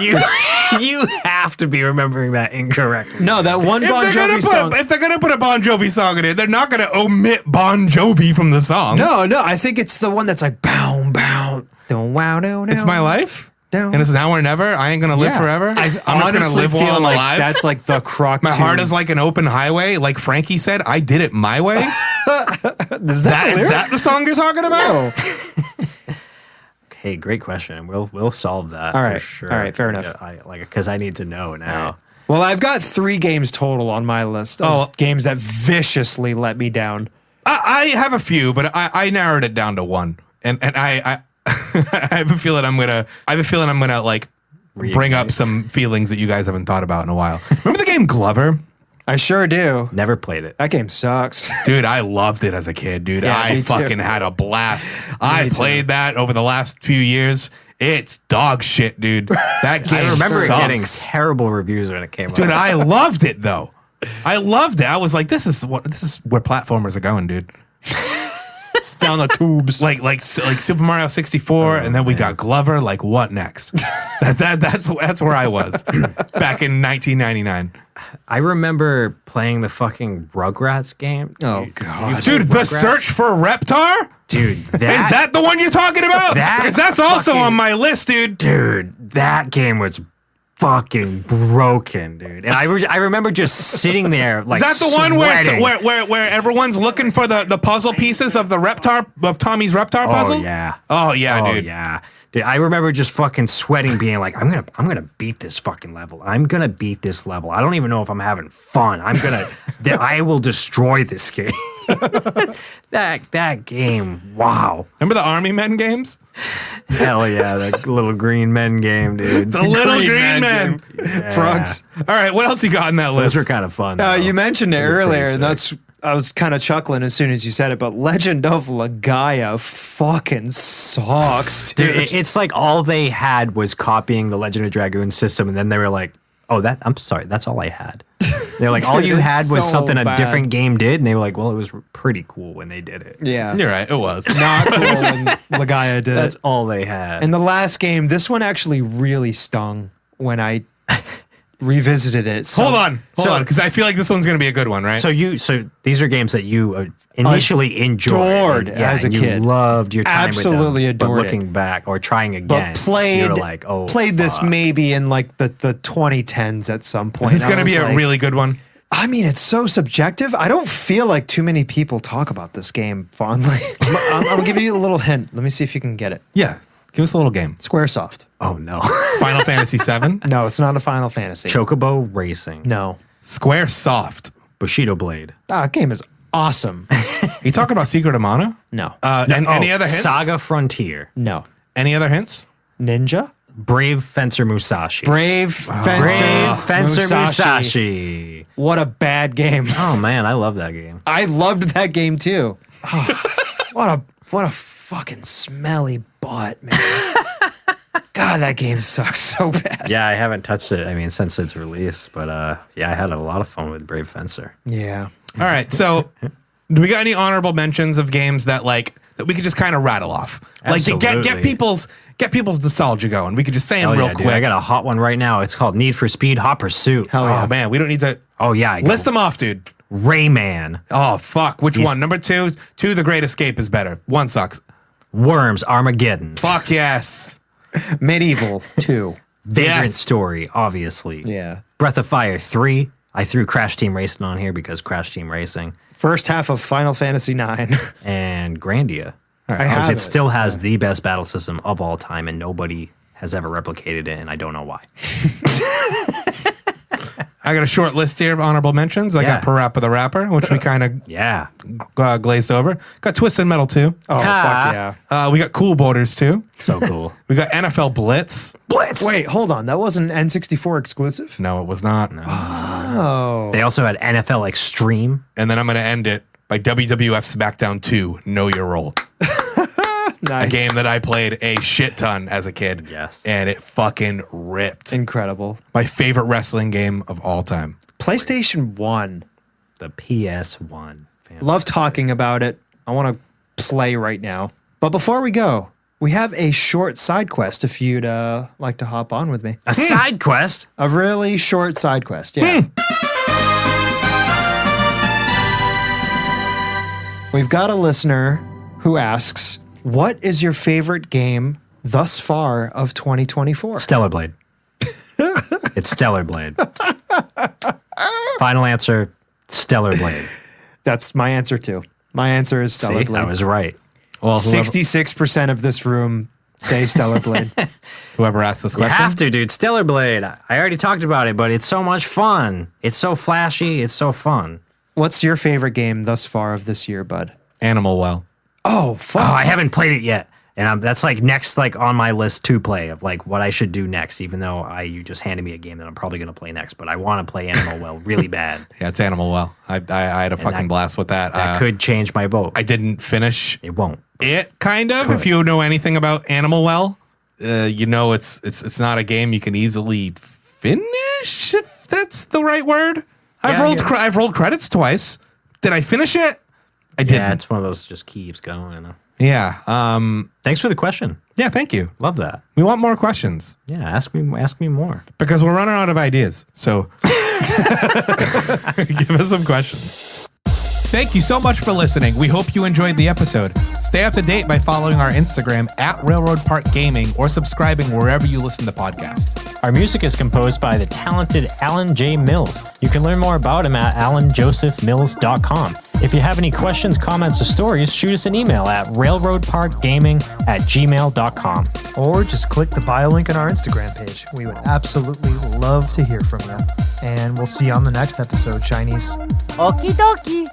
you have to be remembering that incorrectly. No, that one Bon Jovi song. If they're gonna put a Bon Jovi song in it, they're not gonna omit Bon Jovi from the song. No, I think it's the one that's like bow, bow. Don't wow, no, no. It's my life. Don't. And it's now or never. I ain't gonna live forever. I'm just gonna honestly live while feel I'm like alive. that's like the crock. My heart is like an open highway. Like Frankie said, I did it my way. Is Is that the song you're talking about? Hey, great question. We'll solve that. All right. For sure. All right, fair enough. Because I need to know now. Well, I've got 3 games total on my list of games that viciously let me down. I have a few, but I narrowed it down to one, and I I have a feeling I'm gonna like bring up some feelings that you guys haven't thought about in a while. Remember the game Glover? I sure do. Never played it. That game sucks. Dude, I loved it as a kid, dude. Yeah, I me too. fucking had a blast. I played that over the last few years. It's dog shit, dude. That game I remember it getting sucks. terrible reviews when it came out. Dude, I loved it though. I loved it. I was like, this is where platformers are going, dude. Down the tubes. Like Super Mario 64, and then we got Glover. Like, what next? That's where I was back in 1999. I remember playing the fucking Rugrats game. Oh, Dude, God. Dude, the Rugrats? search for Reptar? Dude, Is that the one you're talking about? Because that's also fucking- on my list, dude. Dude, that game was fucking broken, dude. And I remember just sitting there like Is that the one sweating. where everyone's looking for the puzzle pieces of the Reptar of Tommy's Reptar puzzle? Oh yeah. Oh yeah, Oh dude. yeah. Dude, I remember just fucking sweating, being like, I'm gonna beat this fucking level. I'm gonna beat this level. I don't even know if I'm having fun. I will destroy this game. that game, wow. Remember the Army Men games? Hell yeah, that little green men game, dude. The little green men. Yeah. Frogs. All right, what else you got in that Those list? were kind of fun. though. You mentioned it They were pretty earlier, and sick. I was kind of chuckling as soon as you said it, but Legend of Legaia fucking sucks, dude. Dude, it's like all they had was copying the Legend of Dragoon system, and then they were like, "Oh, I'm sorry, that's all I had." They're like, "All Dude, you had it's was so something bad. a different game did," and they were like, "Well, it was pretty cool when they did it." Yeah. You're right, it was. Not cool when Legaia did That's it. all they had. And the last game, this one actually really stung when I revisited it. So, Hold on, because I feel like this one's gonna be a good one, right? so these are games that you initially enjoyed Adored and, as a and you kid. loved your time Absolutely with them, adored but looking back or trying again, But played you're like, "Oh, played this fuck." maybe in like the 2010s at some point. Is this I gonna was be a like- really good one? I mean, it's so subjective. I don't feel like too many people talk about this game fondly. I'll give you a little hint. Let me see if you can get it. Yeah. Give us a little game. Squaresoft. Oh no, Final Fantasy VII. No, it's not a Final Fantasy. Chocobo Racing, No. Squaresoft. Bushido Blade, That game is awesome. Are you talking about Secret of Mana? No. And any other hints? Saga Frontier, No. Any other hints? Ninja? Brave Fencer Musashi, Brave Fencer, Brave Fencer Musashi. What a bad game. Oh man, I love that game. I loved that game too. Oh, what a fucking smelly butt, man. God, that game sucks so bad. Yeah, I haven't touched it. I mean, since its release, but yeah, I had a lot of fun with Brave Fencer. Yeah. All right. So, do we got any honorable mentions of games that we could just kind of rattle off? Like to get Absolutely. people's nostalgia going. We could just say them Hell real yeah, quick. dude. I got a hot one right now. It's called Need for Speed Hot Pursuit. Hell yeah. Oh man, we don't need to Oh yeah, I list them off, dude. Rayman, Oh fuck, which one? Number two, The Great Escape is better. One sucks. Worms, Armageddon, Fuck yes. Medieval 2. Vagrant Yes. Story, obviously. Yeah. Breath of Fire 3. I threw Crash Team Racing on here because Crash Team Racing First half of Final Fantasy 9. and Grandia. I have Because it. it still has the best battle system of all time, and nobody has ever replicated it, and I don't know why. I got a short list here of honorable mentions. I got Yeah. Parappa the Rapper, which we kind of Yeah. glazed over. Got Twisted Metal 2. Oh, fuck yeah. We got Cool Borders 2. So cool. We got NFL Blitz. Blitz. Wait, hold on. That wasn't an N64 exclusive? No, it was not. Oh. They also had NFL Extreme. And then I'm going to end it by WWF SmackDown 2, Know Your Role. Nice. A game that I played a shit ton as a kid. Yes. And it fucking ripped. Incredible. My favorite wrestling game of all time. PlayStation 1. The PS1. Love talking about it. I want to play right now. But before we go, we have a short side quest if you'd like to hop on with me. A side quest? A really short side quest, yeah. We've got a listener who asks, what is your favorite game thus far of 2024? Stellar Blade. It's Stellar Blade. Final answer, Stellar Blade. That's my answer too. My answer is Stellar See, Blade. I was right. Well, 66% of this room say Stellar Blade. whoever asked this You question. have to, dude. Stellar Blade. I already talked about it, but it's so much fun. It's so flashy. It's so fun. What's your favorite game thus far of this year, bud? Animal Well. Oh, fuck. Oh, I haven't played it yet. And that's like next, like on my list to play of like what I should do next, even though you just handed me a game that I'm probably going to play next, but I want to play Animal Well really bad. Yeah, it's Animal Well. I had a fucking blast with that. That could change my vote. I didn't finish It won't. it, kind of. If you know anything about Animal Well, you know it's not a game you can easily finish, if that's the right word. I've rolled credits twice. Did I finish it? I didn't. Yeah, it's one of those just keeps going. Yeah. Thanks for the question. Yeah, thank you. Love that. We want more questions Yeah, ask me more. because we're running out of ideas. So give us some questions. Thank you so much for listening. We hope you enjoyed the episode. Stay up to date by following our Instagram at Railroad Park Gaming or subscribing wherever you listen to podcasts. Our music is composed by the talented Alan J. Mills. You can learn more about him at alanjosephmills.com. If you have any questions, comments, or stories, shoot us an email at railroadparkgaming@gmail.com. Or just click the bio link on our Instagram page. We would absolutely love to hear from you. And we'll see you on the next episode, Shinies. Okie dokie.